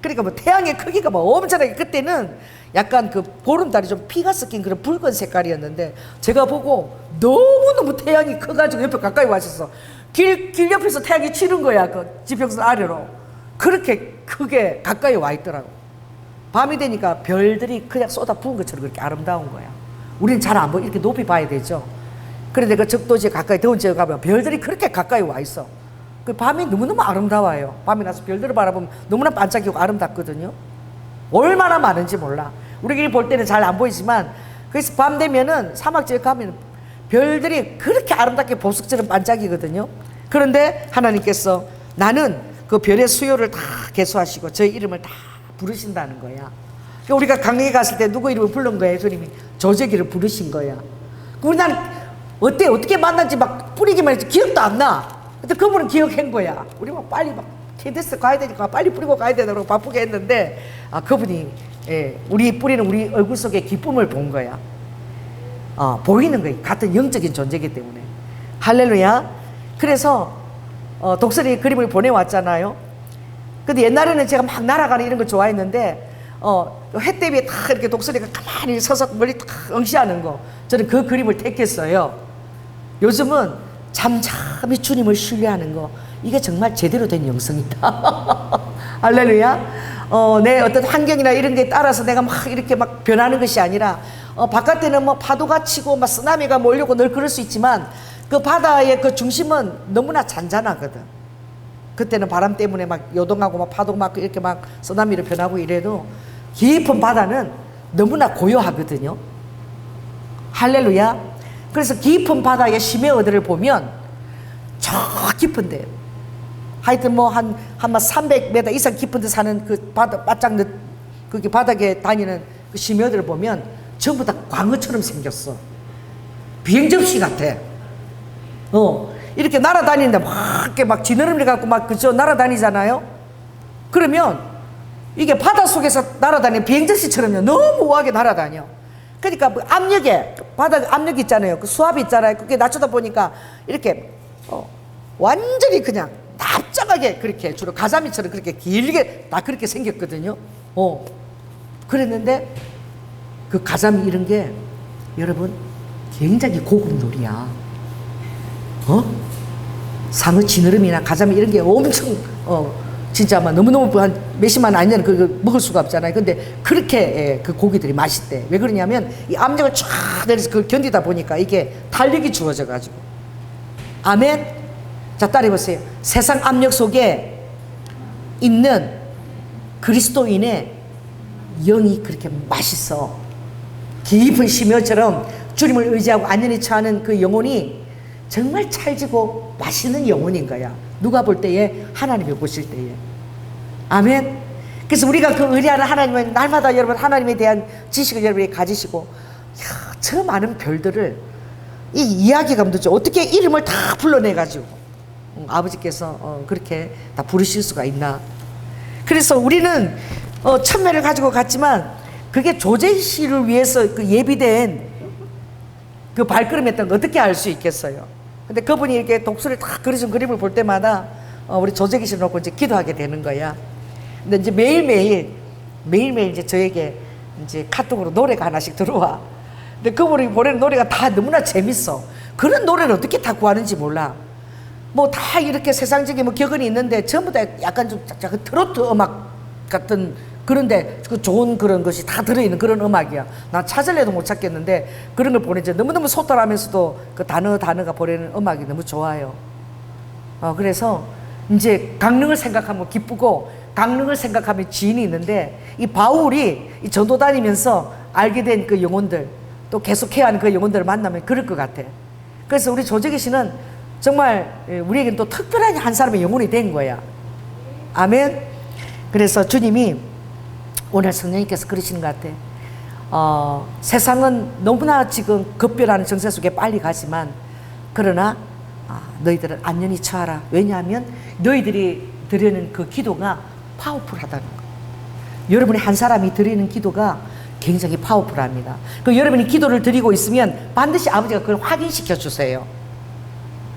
그러니까 뭐 태양의 크기가 뭐 엄청나게, 그때는 약간 그 보름달이 좀 피가 섞인 그런 붉은 색깔이었는데, 제가 보고 너무너무 태양이 커가지고 옆에 가까이 왔었어. 길 옆에서 태양이 치는 거야. 그 지평선 아래로. 그렇게 크게 가까이 와 있더라고. 밤이 되니까 별들이 그냥 쏟아 부은 것처럼 그렇게 아름다운 거야. 우리는 잘 안 보여. 이렇게 높이 봐야 되죠. 그런데 그 적도지에 가까이, 더운 지역에 가면 별들이 그렇게 가까이 와 있어. 그 밤이 너무너무 아름다워요. 밤이 나서 별들을 바라보면 너무나 반짝이고 아름답거든요. 얼마나 많은지 몰라. 우리끼리 볼 때는 잘 안 보이지만, 그래서 밤 되면은 사막 지역 가면 별들이 그렇게 아름답게 보석처럼 반짝이거든요. 그런데 하나님께서 나는 그 별의 수요를 다 계수하시고 저희 이름을 다 부르신다는 거야. 그러니까 우리가 강릉에 갔을 때 누구 이름을 부른 거예요? 주님이 조제기를 부르신 거야. 우리 나는 어떻게 만난지 막 뿌리기만 했지 기억도 안 나. 근데 그분은 기억한 거야. 우리 막 빨리 막 KBS 가야 되니까 빨리 뿌리고 가야 되다고 바쁘게 했는데, 그분이 우리 뿌리는 우리 얼굴 속에 기쁨을 본 거야. 보이는 거야. 같은 영적인 존재이기 때문에. 할렐루야. 그래서 독설이 그림을 보내왔잖아요. 근데 옛날에는 제가 막 날아가는 이런 걸 좋아했는데, 해 대비에 탁 이렇게 독설이가 가만히 서서 멀리 탁 응시하는 거, 저는 그 그림을 택했어요. 요즘은 잠잠히 주님을 신뢰하는 거, 이게 정말 제대로 된 영성이다. 할렐루야. 내 어떤 환경이나 이런 게 따라서 내가 막 이렇게 막 변하는 것이 아니라, 바깥에는 뭐 파도가 치고 막 쓰나미가 몰려고 늘 그럴 수 있지만, 그 바다의 그 중심은 너무나 잔잔하거든. 그때는 바람 때문에 막 요동하고 막 파도 막 이렇게 막 쓰나미로 변하고 이래도, 깊은 바다는 너무나 고요하거든요. 할렐루야. 그래서 깊은 바다의 심해어들을 보면 저 깊은데, 하여튼 뭐 한 300m 이상 깊은 데 사는 그 바다, 바짝 그게 바닥에 다니는 그 심해어들을 보면 전부 다 광어처럼 생겼어. 비행접시 같아. 이렇게 날아다니는데 막 이렇게 막 지느러미 갖고 막 그저 날아다니잖아요. 그러면 이게 바다 속에서 날아다니는 비행접시처럼요. 너무 우아하게 날아다녀. 그러니까 그 압력에, 바다 압력 있잖아요. 그 수압이 있잖아요. 그게 낮추다 보니까 이렇게 완전히 그냥 납작하게, 그렇게 주로 가자미처럼 그렇게 길게 다 그렇게 생겼거든요. 그랬는데 그 가자미 이런 게 여러분 굉장히 고급 놀이야. 상어 지느러미나 가자미 이런 게 엄청 진짜 막 너무너무 한 몇십만 원 아니면 그거 먹을 수가 없잖아요. 근데 그렇게 그 고기들이 맛있대. 왜 그러냐면 이 압력을 쫙 내려서 그걸 견디다 보니까 이게 탄력이 주어져 가지고. 아멘. 자, 따라해보세요. 세상 압력 속에 있는 그리스도인의 영이 그렇게 맛있어. 깊은 심혈처럼 주님을 의지하고 안전히 처하는 그 영혼이 정말 찰지고 맛있는 영혼인 거야. 누가 볼 때에, 하나님이 보실 때에. 아멘. 그래서 우리가 그 의리하는 하나님은 날마다 여러분 하나님에 대한 지식을 여러분이 가지시고, 저 많은 별들을 이 이야기가 문제죠. 어떻게 이름을 다 불러내가지고 아버지께서 그렇게 다 부르실 수가 있나. 그래서 우리는 천매를 가지고 갔지만 그게 조제 씨를 위해서 그 예비된 그 발걸음이었던 거 어떻게 알 수 있겠어요. 근데 그분이 이렇게 독수리를 다 그리신 그림을 볼 때마다 우리 조제기 씨를 놓고 이제 기도하게 되는 거야. 근데 이제 매일매일 이제 저에게 이제 카톡으로 노래가 하나씩 들어와. 근데 그분이 보내는 노래가 다 너무나 재밌어. 그런 노래를 어떻게 다 구하는지 몰라. 뭐 다 이렇게 세상적인 뭐 격언이 있는데 전부 다 약간 좀 트로트 음악 같은 그런데 그 좋은 그런 것이 다 들어있는 그런 음악이야. 난 찾을래도 못 찾겠는데 그런 걸 보내죠. 너무너무 소탈하면서도 그 단어가 보내는 음악이 너무 좋아요. 그래서 이제 강릉을 생각하면 기쁘고 강릉을 생각하면 지인이 있는데 이 바울이 이 전도 다니면서 알게 된 그 영혼들 또 계속해야 하는 그 영혼들을 만나면 그럴 것 같아. 그래서 우리 조재기 씨는 정말 우리에게는 또 특별한 한 사람의 영혼이 된 거야. 아멘. 그래서 주님이 오늘 성령님께서 그러시는 것 같아. 세상은 너무나 지금 급변하는 정세 속에 빨리 가지만 그러나 너희들은 안전히 처하라. 왜냐하면 너희들이 드리는 그 기도가 파워풀하다는 거. 여러분의 한 사람이 드리는 기도가 굉장히 파워풀합니다. 그 여러분이 기도를 드리고 있으면 반드시 아버지가 그걸 확인시켜 주세요.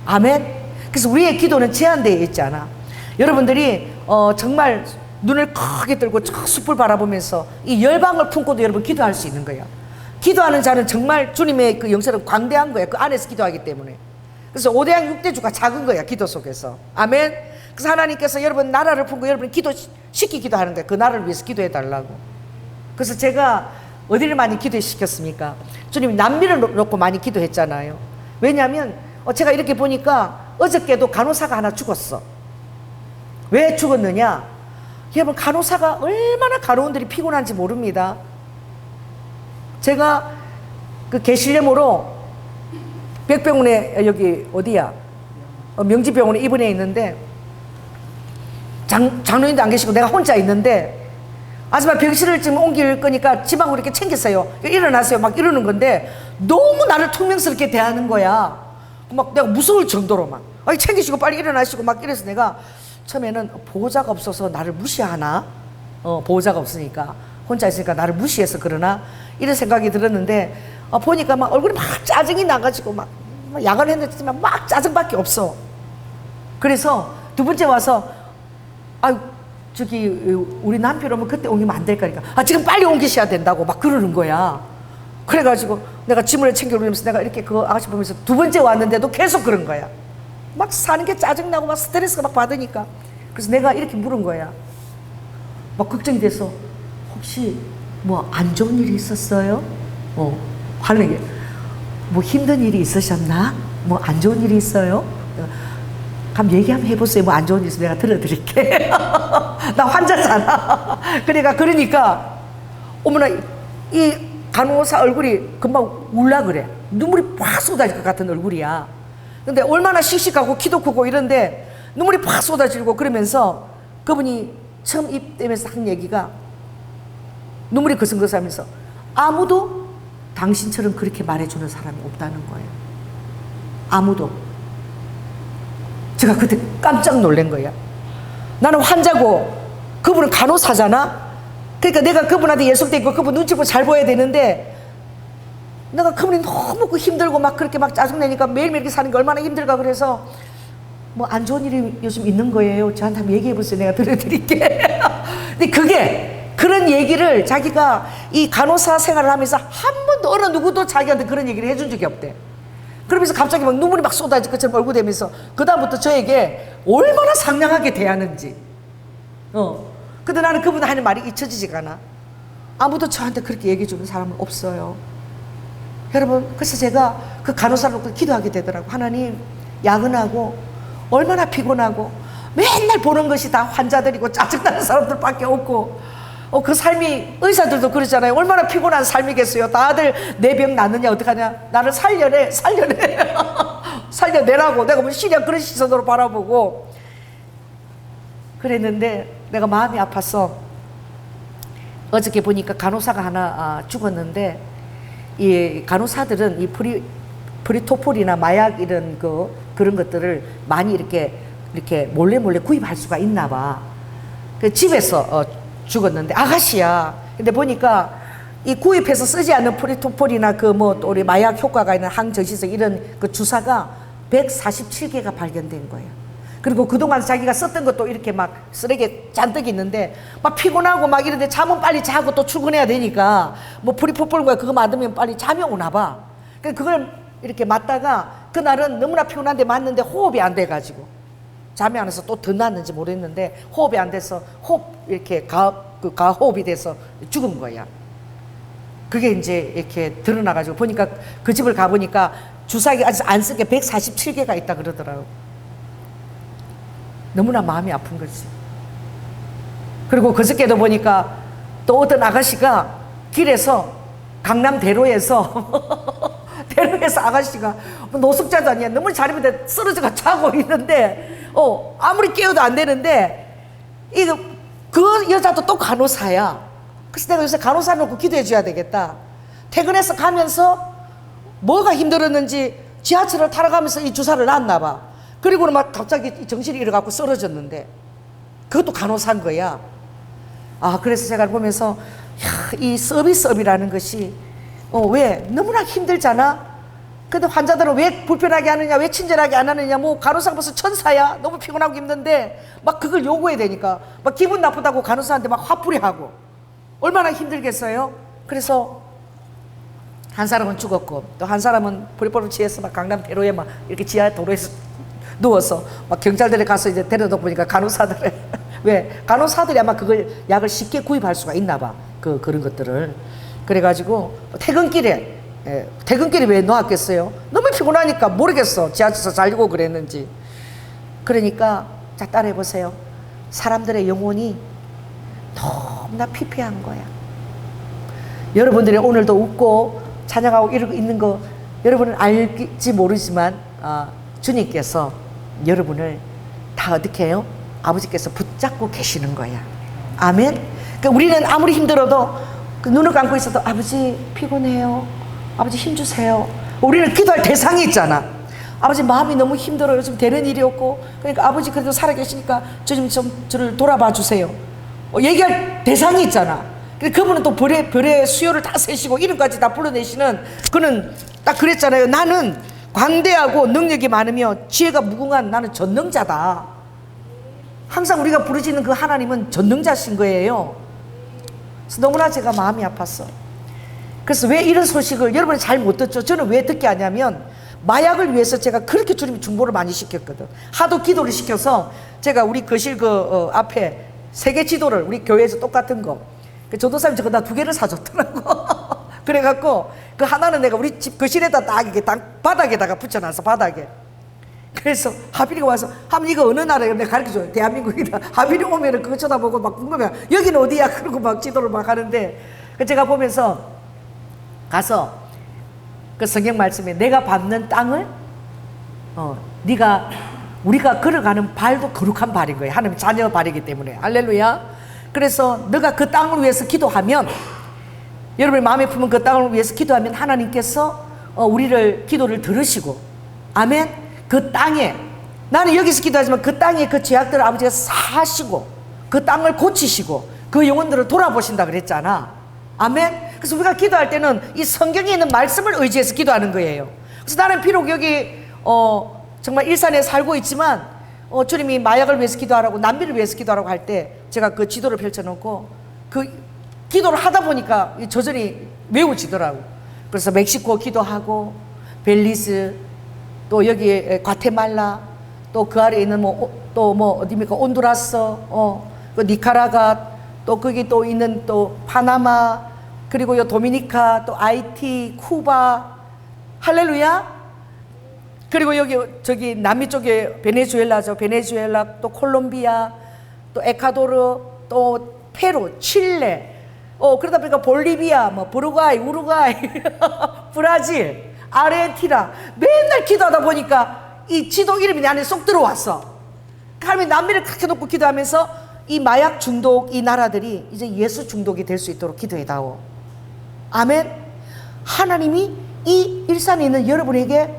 아멘. 그래서 우리의 기도는 제한되어 있지 않아. 여러분들이 정말 눈을 크게 들고 저 숲을 바라보면서 이 열방을 품고도 여러분 기도할 수 있는 거예요. 기도하는 자는 정말 주님의 그 영세는 광대한 거예요. 그 안에서 기도하기 때문에. 그래서 5대양 6대주가 작은 거야, 기도 속에서. 아멘. 그래서 하나님께서 여러분 나라를 품고 여러분 기도시키기도 하는 거예요. 그 나라를 위해서 기도해 달라고. 그래서 제가 어디를 많이 기도시켰습니까? 주님이 남미를 놓고 많이 기도했잖아요. 왜냐하면 제가 이렇게 보니까 어저께도 간호사가 하나 죽었어. 왜 죽었느냐? 여러분 간호사가 얼마나 간호원들이 피곤한지 모릅니다. 제가 그 계실염으로 백병원에 여기 어디야? 명지병원에 입원해 있는데 장로님도 안 계시고 내가 혼자 있는데 아줌마 병실을 지금 옮길 거니까 지방으로 이렇게 챙겼어요. 일어나세요. 막 이러는 건데 너무 나를 퉁명스럽게 대하는 거야. 막 내가 무서울 정도로 막 챙기시고 빨리 일어나시고 막 이래서 내가 처음에는 보호자가 없어서 나를 무시하나? 보호자가 없으니까 혼자 있으니까 나를 무시해서 그러나? 이런 생각이 들었는데 보니까 막 얼굴이 막 짜증이 나가지고 막 야간을 했는지만 막 짜증밖에 없어. 그래서 두 번째 와서 저기 우리 남편 오면 그때 옮기면 안 될까? 그러니까 지금 빨리 옮기셔야 된다고 막 그러는 거야. 그래가지고 내가 짐을 챙겨오면서 내가 이렇게 그 아가씨 보면서 두 번째 왔는데도 계속 그런 거야. 막 사는 게 짜증나고 막 스트레스가 막 받으니까. 그래서 내가 이렇게 물은 거야. 막 걱정이 돼서 혹시 뭐 안 좋은 일이 있었어요? 하는 게 뭐 힘든 일이 있으셨나? 뭐 안 좋은 일이 있어요? 그럼 얘기 한번 해보세요. 뭐 안 좋은 일 있으면 내가 들어드릴게. 나 환자잖아. 그러니까 어머나 이 간호사 얼굴이 금방 울라 그래. 눈물이 팍 쏟아질 것 같은 얼굴이야. 근데 얼마나 씩씩하고 키도 크고 이런데 눈물이 팍 쏟아지고 그러면서 그분이 처음 입대면서 한 얘기가 눈물이 거슬거슬하면서 아무도 당신처럼 그렇게 말해주는 사람이 없다는 거예요. 아무도. 제가 그때 깜짝 놀란 거야. 나는 환자고 그분은 간호사잖아. 그러니까 내가 그분한테 예속돼 있고 그분 눈치 보고 잘 보여야 되는데 내가 그분이 너무 힘들고 막 그렇게 막 짜증내니까 매일매일 이렇게 사는 게 얼마나 힘들까. 그래서 뭐 안 좋은 일이 요즘 있는 거예요. 저한테 한번 얘기해 보세요. 내가 들려드릴게. 근데 그런 얘기를 자기가 이 간호사 생활을 하면서 한 번도 어느 누구도 자기한테 그런 얘기를 해준 적이 없대. 그러면서 갑자기 막 눈물이 막 쏟아질 것처럼 얼굴 대면서 그다음부터 저에게 얼마나 상냥하게 대하는지. 근데 나는 그분 하는 말이 잊혀지지가 않아. 아무도 저한테 그렇게 얘기해 주는 사람은 없어요. 여러분, 그래서 제가 그 간호사를 놓고 기도하게 되더라고. 하나님, 야근하고 얼마나 피곤하고 맨날 보는 것이 다 환자들이고 짜증나는 사람들밖에 없고 그 삶이 의사들도 그러잖아요. 얼마나 피곤한 삶이겠어요. 다들 내 병 낫느냐 어떡하냐. 나를 살려내 살려내라고 내가 뭐 시력 그런 시선으로 바라보고 그랬는데 내가 마음이 아파서 어저께 보니까 간호사가 하나 죽었는데 이 간호사들은 이 프리토폴이나 마약 이런 그런 것들을 많이 이렇게 몰래 구입할 수가 있나 봐. 그 집에서 죽었는데 아가씨야. 근데 보니까 이 구입해서 쓰지 않는 프리토폴이나 또 우리 마약 효과가 있는 항정신성 이런 그 주사가 147개가 발견된 거예요. 그리고 그동안 자기가 썼던 것도 이렇게 막 쓰레기에 잔뜩 있는데 막 피곤하고 막 이런데 잠은 빨리 자고 또 출근해야 되니까 뭐 프리토폴과 그거 맞으면 빨리 잠이 오나 봐. 그걸 이렇게 맞다가 그날은 너무나 피곤한데 맞는데 호흡이 안 돼가지고 잠이 안 와서 또 더 났는지 모르겠는데 호흡이 안 돼서 이렇게 가호흡이 돼서 죽은 거야. 그게 이제 이렇게 드러나가지고 보니까 그 집을 가보니까 주사기 아직 안 쓴 게 147개가 있다 그러더라고. 너무나 마음이 아픈 거지. 그리고 그저께도 보니까 또 어떤 아가씨가 길에서 강남 대로에서 대로에서 아가씨가 노숙자도 아니야. 너무 잘 입은데 쓰러져가 자고 있는데 아무리 깨워도 안 되는데 그 여자도 또 간호사야. 그래서 내가 요새 간호사 놓고 기도해 줘야 되겠다. 퇴근해서 가면서 뭐가 힘들었는지 지하철을 타러 가면서 이 주사를 놨나 봐. 그리고는 막 갑자기 정신이 잃어갖고 쓰러졌는데 그것도 간호사인 거야. 그래서 제가 보면서 이 서비스업이라는 것이 왜 너무나 힘들잖아. 근데 환자들은 왜 불편하게 하느냐, 왜 친절하게 안 하느냐, 뭐 간호사가 무슨 천사야, 너무 피곤하고 힘든데 막 그걸 요구해야 되니까 막 기분 나쁘다고 간호사한테 막 화풀이 하고 얼마나 힘들겠어요. 그래서 한 사람은 죽었고 또 한 사람은 버리버리 취해서 막 강남 대로에 막 이렇게 지하 도로에서 누워서 막 경찰들이 가서 이제 데려다 보니까 간호사들이 왜 간호사들이 아마 그걸 약을 쉽게 구입할 수가 있나 봐. 그런 것들을. 그래가지고 퇴근길에 왜 놓았겠어요? 너무 피곤하니까 모르겠어. 지하철에서 자려고 그랬는지. 그러니까 자 따라해 보세요. 사람들의 영혼이 너무나 피폐한 거야. 여러분들이 오늘도 웃고 찬양하고 이러고 있는 거 여러분은 알지 모르지만 주님께서 여러분을 다 어떻게 해요? 아버지께서 붙잡고 계시는 거야. 아멘. 그러니까 우리는 아무리 힘들어도 눈을 감고 있어도 아버지 피곤해요. 아버지 힘주세요. 우리는 기도할 대상이 있잖아. 아버지 마음이 너무 힘들어요. 요즘 되는 일이 없고. 그러니까 아버지 그래도 살아계시니까 주님 좀 저를 돌아봐 주세요. 얘기할 대상이 있잖아. 그분은 또 별의 수요를 다 세시고 이름까지 다 불러내시는 그는 딱 그랬잖아요. 나는 광대하고 능력이 많으며 지혜가 무궁한 나는 전능자다. 항상 우리가 부르짖는 그 하나님은 전능자신 거예요. 그래서 너무나 제가 마음이 아팠어. 그래서 왜 이런 소식을 여러분이 잘 못 듣죠? 저는 왜 듣게 하냐면 마약을 위해서 제가 그렇게 주님이 중보를 많이 시켰거든. 하도 기도를 시켜서 제가 우리 거실 앞에 세계 지도를 우리 교회에서 똑같은 거 전도사님 저거 나 2개를 사줬더라고. 그래갖고 그 하나는 내가 우리 집 거실에다 딱 이렇게 바닥에다가 붙여놨어. 바닥에. 그래서 하빈이가 와서 하빈 이거 어느 나라에 내가 가르쳐줘요. 대한민국이다. 하빈이 오면은 그거 쳐다보고 막 궁금해. 여기는 어디야? 그러고 막 지도를 막 하는데 제가 보면서 가서 그 성경 말씀에 내가 밟는 땅을 우리가 걸어가는 발도 거룩한 발인 거예요. 하나님 자녀 발이기 때문에. 할렐루야. 그래서 너가 그 땅을 위해서 기도하면 여러분의 마음에 품은 그 땅을 위해서 기도하면 하나님께서 우리를 기도를 들으시고 아멘. 그 땅에 나는 여기서 기도하지만 그 땅에 그 죄악들을 아버지가 사하시고 그 땅을 고치시고 그 영혼들을 돌아보신다 그랬잖아. 아멘. 그래서 우리가 기도할 때는 이 성경에 있는 말씀을 의지해서 기도하는 거예요. 그래서 나는 비록 여기 정말 일산에 살고 있지만 주님이 마약을 위해서 기도하라고 난민을 위해서 기도하라고 할 때 제가 그 지도를 펼쳐놓고 그 기도를 하다 보니까 저절히 외워지더라고. 그래서 멕시코 기도하고 벨리즈 또 여기 과테말라 또 그 아래에 있는 어디입니까? 온두라스 그 니카라가 또 거기 또 있는 또 파나마 그리고 요 도미니카 또 아이티 쿠바 할렐루야. 그리고 여기 저기 남미 쪽에 베네수엘라죠. 베네수엘라 또 콜롬비아 또 에콰도르 또 페루 칠레 그러다 보니까 볼리비아 뭐 우루과이 브라질 아르헨티나 맨날 기도하다 보니까 이 지도 이름이 내 안에 쏙 들어왔어. 하나님이 남미를 그렇게 놓고 기도하면서 이 마약 중독 이 나라들이 이제 예수 중독이 될 수 있도록 기도해다오. 아멘. 하나님이 이 일산에 있는 여러분에게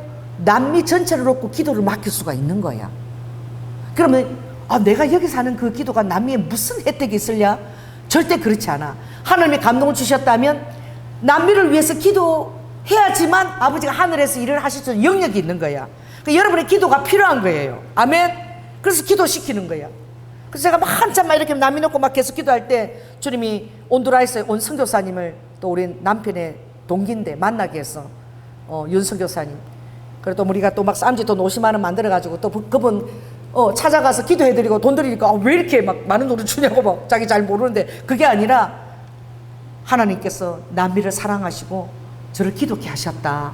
남미 전체를 놓고 기도를 맡길 수가 있는 거야. 그러면 내가 여기 사는 그 기도가 남미에 무슨 혜택이 있으랴? 절대 그렇지 않아. 하나님이 감동을 주셨다면 남미를 위해서 기도해야지만 아버지가 하늘에서 일을 하실 수 있는 영역이 있는 거야. 그러니까 여러분의 기도가 필요한 거예요. 아멘. 그래서 기도시키는 거야. 그래서 제가 막 한참 막 이렇게 남미 놓고 막 계속 기도할 때 주님이 온두라스에 온 선교사님을 또 우리 남편의 동기인데 만나게 해서 윤 선교사님 그래도 우리가 또 막 쌈지 돈 50만 원 만들어가지고 또 그분 찾아가서 기도해드리고 돈 드리니까 왜 이렇게 막 많은 돈을 주냐고 막 자기 잘 모르는데, 그게 아니라 하나님께서 남미를 사랑하시고 저를 기도케 하셨다.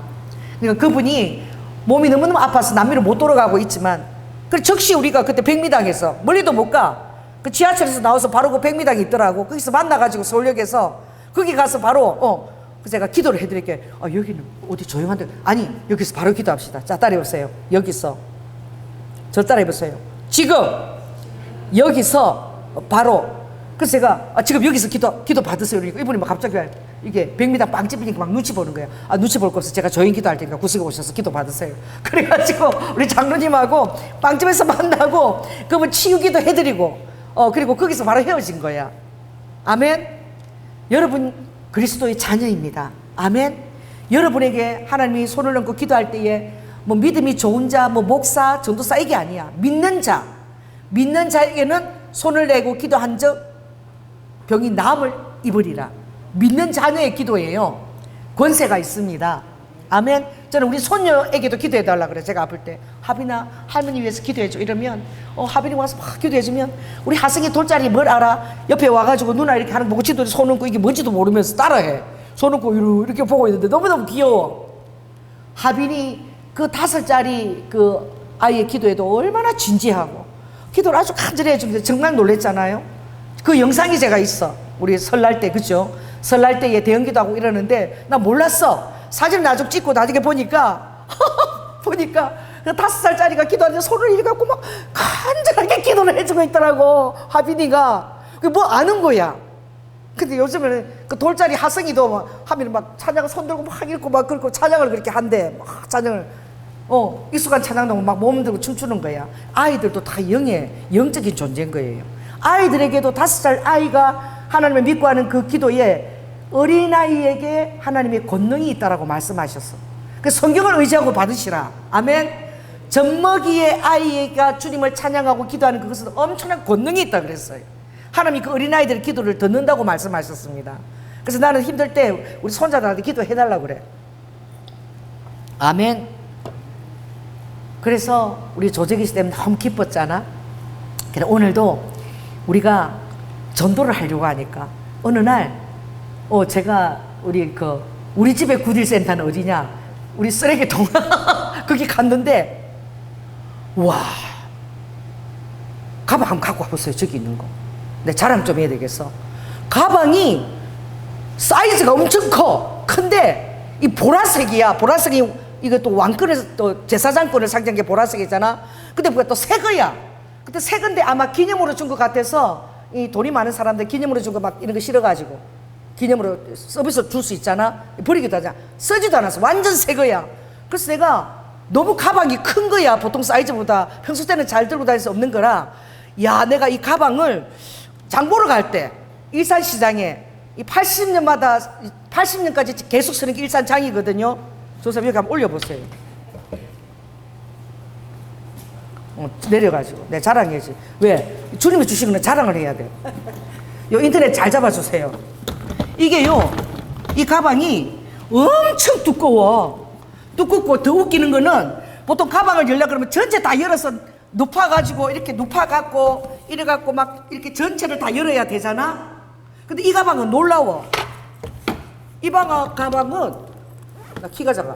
그러니까 그분이 몸이 너무너무 아파서 남미를 못 돌아가고 있지만, 그래 즉시 우리가 그때 백미당에서 멀리도 못 가. 그 지하철에서 나와서 바로 그 백미당이 있더라고. 거기서 만나가지고 서울역에서 거기 가서 바로 제가 기도를 해드릴게요. 여기는 어디 조용한데, 아니 여기서 바로 기도합시다. 자, 따라해보세요. 여기서 저 따라해보세요. 지금 여기서 바로. 그래서 제가 지금 여기서 기도 받으세요. 그러니까 이분이 막 갑자기 이게 백미당 빵집이니까 막 눈치 보는 거예요. 눈치 볼 거 없어. 제가 조용히 기도할 테니까 구석에 오셔서 기도 받으세요. 그래가지고 우리 장로님하고 빵집에서 만나고 그분 치유기도 해드리고 그리고 거기서 바로 헤어진 거야. 아멘. 여러분 그리스도의 자녀입니다. 아멘. 여러분에게 하나님이 손을 얹고 기도할 때에 뭐 믿음이 좋은 자, 뭐 목사, 전도사 이게 아니야. 믿는 자에게는 손을 내고 기도한 적 병이 나음을 입으리라. 믿는 자녀의 기도예요. 권세가 있습니다. 아멘. 저는 우리 손녀에게도 기도해달라 그래. 제가 아플 때 하빈아 할머니 위해서 기도해줘 이러면 하빈이 와서 막 기도해주면 우리 하승이 돌자리 뭘 알아? 옆에 와가지고 누나 이렇게 하는 거 모치돌이 손 얹고 이게 뭔지도 모르면서 따라해. 손 얹고 이렇게 보고 있는데 너무너무 귀여워. 하빈이 그 5살짜리 그 아이의 기도에도 얼마나 진지하고 기도를 아주 간절히 해주는데 정말 놀랬잖아요. 그 영상이 제가 있어. 우리 설날 때, 그죠? 설날 때에 대형기도 하고 이러는데 나 몰랐어. 사진을 나중에 찍고 나중에 보니까 그 5살짜리가 기도하는데 손을 이렇게 갖고 막 간절하게 기도를 해주고 있더라고. 하빈이가 그게 뭐 아는 거야. 근데 요즘에는 그 돌자리 하성이도 막 하면 막 찬양을 손 들고 막 읽고 막 그렇고 찬양을 그렇게 한대. 막 찬양을 익숙한 찬양도 막 몸 들고 춤추는 거야. 아이들도 다 영적인 존재인 거예요. 아이들에게도 5살 아이가 하나님을 믿고 하는 그 기도에 어린아이에게 하나님의 권능이 있다라고 말씀하셨어. 그 성경을 의지하고 받으시라. 아멘. 젖먹이의 아이가 주님을 찬양하고 기도하는 그것은 엄청난 권능이 있다 그랬어요. 하나님이 그 어린아이들의 기도를 듣는다고 말씀하셨습니다. 그래서 나는 힘들 때 우리 손자들한테 기도해달라고 그래. 아멘. 그래서 우리 조재기 씨 때문에 너무 기뻤잖아. 그래 오늘도 우리가 전도를 하려고 하니까 어느 날 제가 우리 집의 구딜센터는 어디냐? 우리 쓰레기통 거기 갔는데 와 가방 한번 갖고 와보세요. 저기 있는 거. 내 자랑 좀 해야 되겠어. 가방이 사이즈가 엄청 커. 큰데 이 보라색이야. 보라색이 이것도 왕권에서 또 제사장권을 상징한 게 보라색이잖아. 근데 뭐가 또 새 거야. 근데 새 건데 아마 기념으로 준 것 같아서 이 돈이 많은 사람들 기념으로 준 거 막 이런 거 싫어가지고 기념으로 서비스 줄 수 있잖아. 버리기도 하잖아. 쓰지도 않았어. 완전 새 거야. 그래서 내가 너무 가방이 큰 거야. 보통 사이즈보다. 평소 때는 잘 들고 다닐 수 없는 거라. 야, 내가 이 가방을 장 보러 갈 때 일산시장에 이 80년까지 계속 쓰는 게 일산장이거든요. 조사님 여기 한번 올려보세요. 내려가지고 내 자랑해야지. 왜? 주님이 주신 거는 자랑을 해야 돼. 요 인터넷 잘 잡아주세요. 이게요, 이 가방이 엄청 두껍고 더 웃기는 거는 보통 가방을 열려 그러면 전체 다 열어서 눕혀가지고 이렇게 눕혀갖고 이래갖고 막 이렇게 전체를 다 열어야 되잖아. 근데 이 가방은 놀라워. 이 가방은 나 키가 작아.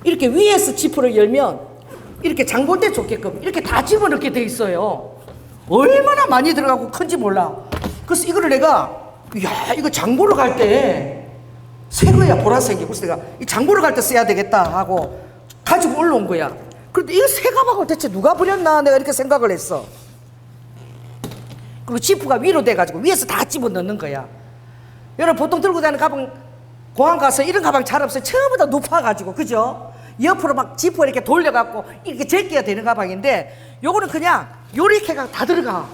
이렇게 위에서 지퍼를 열면 이렇게 장 볼 때 좋게끔 이렇게 다 집어넣게 돼 있어요. 얼마나 많이 들어가고 큰지 몰라. 그래서 이거를 내가 이거 장 보러 갈 때 새 거야, 보라색이. 그래서 내가 이 장 보러 갈 때 써야 되겠다 하고 가지고 올라온 거야. 그런데 이거 새 가방을 대체 누가 버렸나 내가 이렇게 생각을 했어. 그리고 지프가 위로 돼가지고 위에서 다 집어넣는 거야. 여러분 보통 들고 다니는 가방 공항 가서 이런 가방 잘 없어요. 전부 다 높아가지고, 그죠? 옆으로 막 지퍼 이렇게 돌려갖고 이렇게 제껴야 되는 가방인데 요거는 그냥 요렇게가 다 들어가.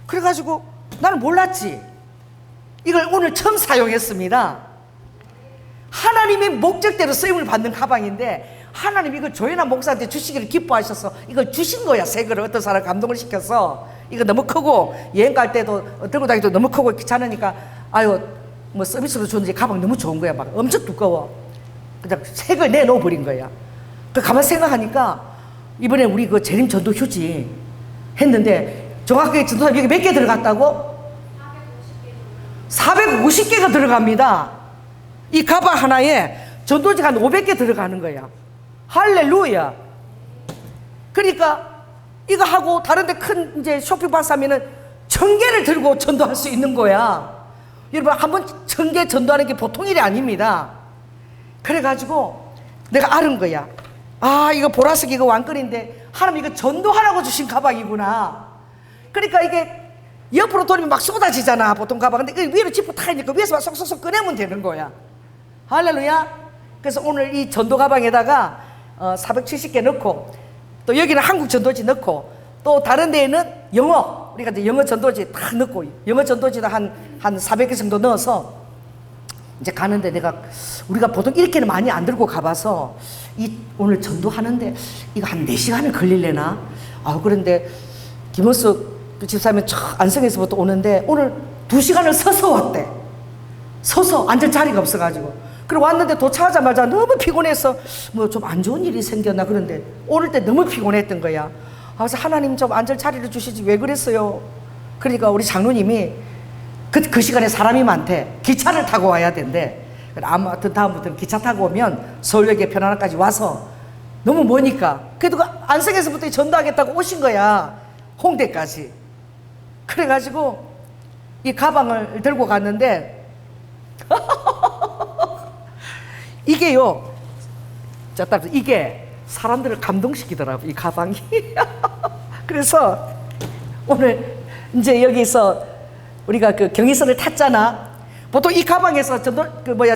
그래가지고 나는 몰랐지. 이걸 오늘 처음 사용했습니다. 하나님의 목적대로 쓰임을 받는 가방인데 하나님이 이걸 조연아 목사한테 주시기를 기뻐하셔서 이걸 주신 거야. 새 거를 어떤 사람 감동을 시켜서. 이거 너무 크고 여행 갈 때도 들고 다니기도 너무 크고 귀찮으니까 아유 뭐 서비스로 줬는지 가방 너무 좋은 거야. 막 엄청 두꺼워. 그냥 새 걸 내놓아 버린 거야. 그 가만 생각하니까 이번에 우리 그 재림 전도 휴지 했는데 정확하게 전도사님 여기 몇 개 들어갔다고? 450개가 들어갑니다. 이 가방 하나에 전도지가 한 500개 들어가는 거야. 할렐루야. 그러니까 이거 하고 다른데 큰 이제 쇼핑박스 하면은 1000개를 들고 전도할 수 있는 거야. 여러분 한번 1000개 전도하는 게 보통 일이 아닙니다. 그래가지고 내가 알은 거야. 아 이거 보라색 이거 왕건인데 하나님 이거 전도하라고 주신 가방이구나. 그러니까 이게 옆으로 돌리면 막 쏟아지잖아 보통 가방. 근데 위로 지퍼 타니까 위에서 쏙쏙쏙 꺼내면 되는 거야. 할렐루야. 그래서 오늘 이 전도 가방에다가 470개 넣고 또 여기는 한국 전도지 넣고 또 다른 데에는 영어 우리가 이제 영어 전도지 다 넣고 영어 전도지도 한 400개 정도 넣어서 이제 가는데 내가 우리가 보통 이렇게는 많이 안 들고 가봐서 오늘 전도하는데 이거 한 4시간을 걸릴래나? 그런데 김원숙 집사님은 안성에서부터 오는데 오늘 2시간을 서서 왔대. 서서 앉을 자리가 없어가지고. 그리고 왔는데 도착하자마자 너무 피곤해서 뭐 좀 안 좋은 일이 생겼나 그런데 오를 때 너무 피곤했던 거야. 그래서 하나님 좀 앉을 자리를 주시지 왜 그랬어요? 그러니까 우리 장로님이 그 시간에 사람이 많대. 기차를 타고 와야 된대. 아무튼 다음부터는 기차 타고 오면 서울역에 편안함까지 와서 너무 머니까 그래도 안성에서부터 전도하겠다고 오신 거야. 홍대까지. 그래가지고 이 가방을 들고 갔는데 이게요 이게 사람들을 감동시키더라고 이 가방이. 그래서 오늘 이제 여기서 우리가 그 경의선을 탔잖아. 보통 이 가방에서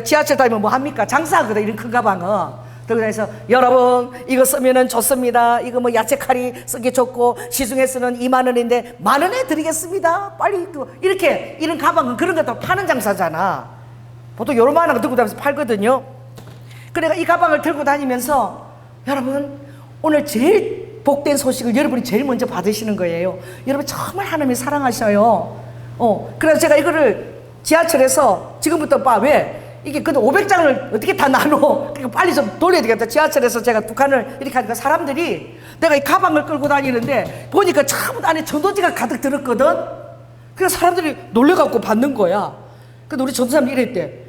지하철 타면 뭐 합니까? 장사하거든 이런 큰 가방은. 그래서 여러분 이거 쓰면은 좋습니다. 이거 뭐 야채칼이 쓰기 좋고 시중에 쓰는 2만 원인데 10,000원에 드리겠습니다. 빨리 이렇게 이런 가방은 그런 것도 파는 장사잖아. 보통 요만한 거 들고 다니면서 팔거든요. 그래가 이 가방을 들고 다니면서 여러분 오늘 제일 복된 소식을 여러분이 제일 먼저 받으시는 거예요. 여러분 정말 하나님이 사랑하셔요. 그래서 제가 이거를 지하철에서 지금부터 왜 이게 근데 500장을 어떻게 다 나눠? 그러니까 빨리 좀 돌려야 되겠다. 지하철에서 제가 2칸을 이렇게 하니까 사람들이 내가 이 가방을 끌고 다니는데 보니까 전부 안에 전도지가 가득 들었거든. 그래서 사람들이 놀래갖고 받는 거야. 근데 우리 전도사님이 이랬대.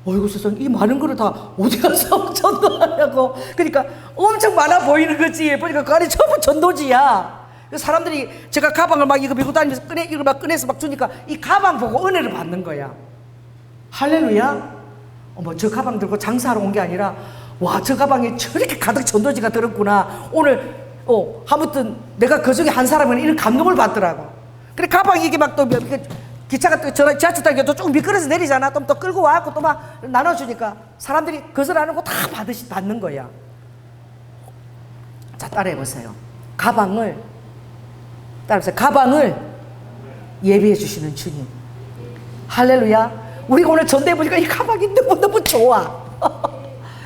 어이구 세상 이 많은 거를 다 어디 가서 전도하냐고. 그러니까 엄청 많아 보이는 거지. 보니까 그 안에 전부 전도지야. 사람들이 제가 가방을 막 이거 메고 다니면서 이걸 막 꺼내서 막 주니까 이 가방 보고 은혜를 받는 거야. 할렐루야. 저 가방 들고 장사하러 온 게 아니라 와 저 가방에 저렇게 가득 전도지가 들었구나. 오늘 아무튼 내가 그 중에 한 사람은 이런 감동을 받더라고. 그래 가방이 이게 막 또 기차가 또 지하철 타기 또 조금 미끄러서 내리잖아. 또 끌고 와갖고 또 막 나눠주니까 사람들이 그것을 안 하고 다 받는 거야. 자 따라해보세요. 가방을 예비해 주시는 주님. 할렐루야. 우리가 오늘 전대해 보니까 이 가방이 너무너무 좋아.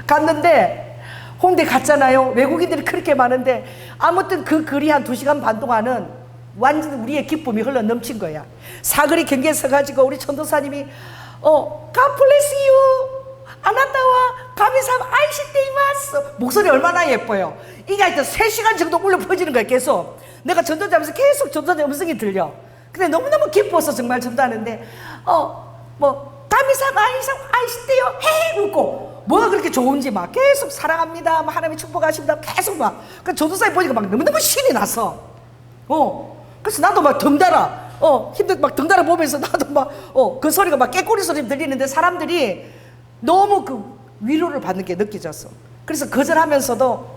갔는데 홍대 갔잖아요. 외국인들이 그렇게 많은데 아무튼 그 거리 한 2시간 반 동안은 완전 우리의 기쁨이 흘러 넘친 거야. 사거리 경계에 서가지고 우리 전도사님이 God bless you 아나타와 가미삼 아이시테이마스 목소리 얼마나 예뻐요. 이게 하여튼 3시간 정도 울려 퍼지는 거야. 계속 내가 전도하면서 계속 전도자의 음성이 들려. 근데 너무너무 기뻐서 정말 전도하는데 가미삼 아이시테요 헤 웃고 뭐가 그렇게 좋은지 막 계속 사랑합니다. 막 하나님의 축복하십니다. 계속 막 그 전도사님 보니까 막 너무너무 신이 났어. 그래서 나도 막 덩달아 막 덩달아 보면서 나도 막 그 소리가 막 깨꼬리 소리 들리는데 사람들이 너무 그 위로를 받는 게 느껴졌어. 그래서 거절하면서도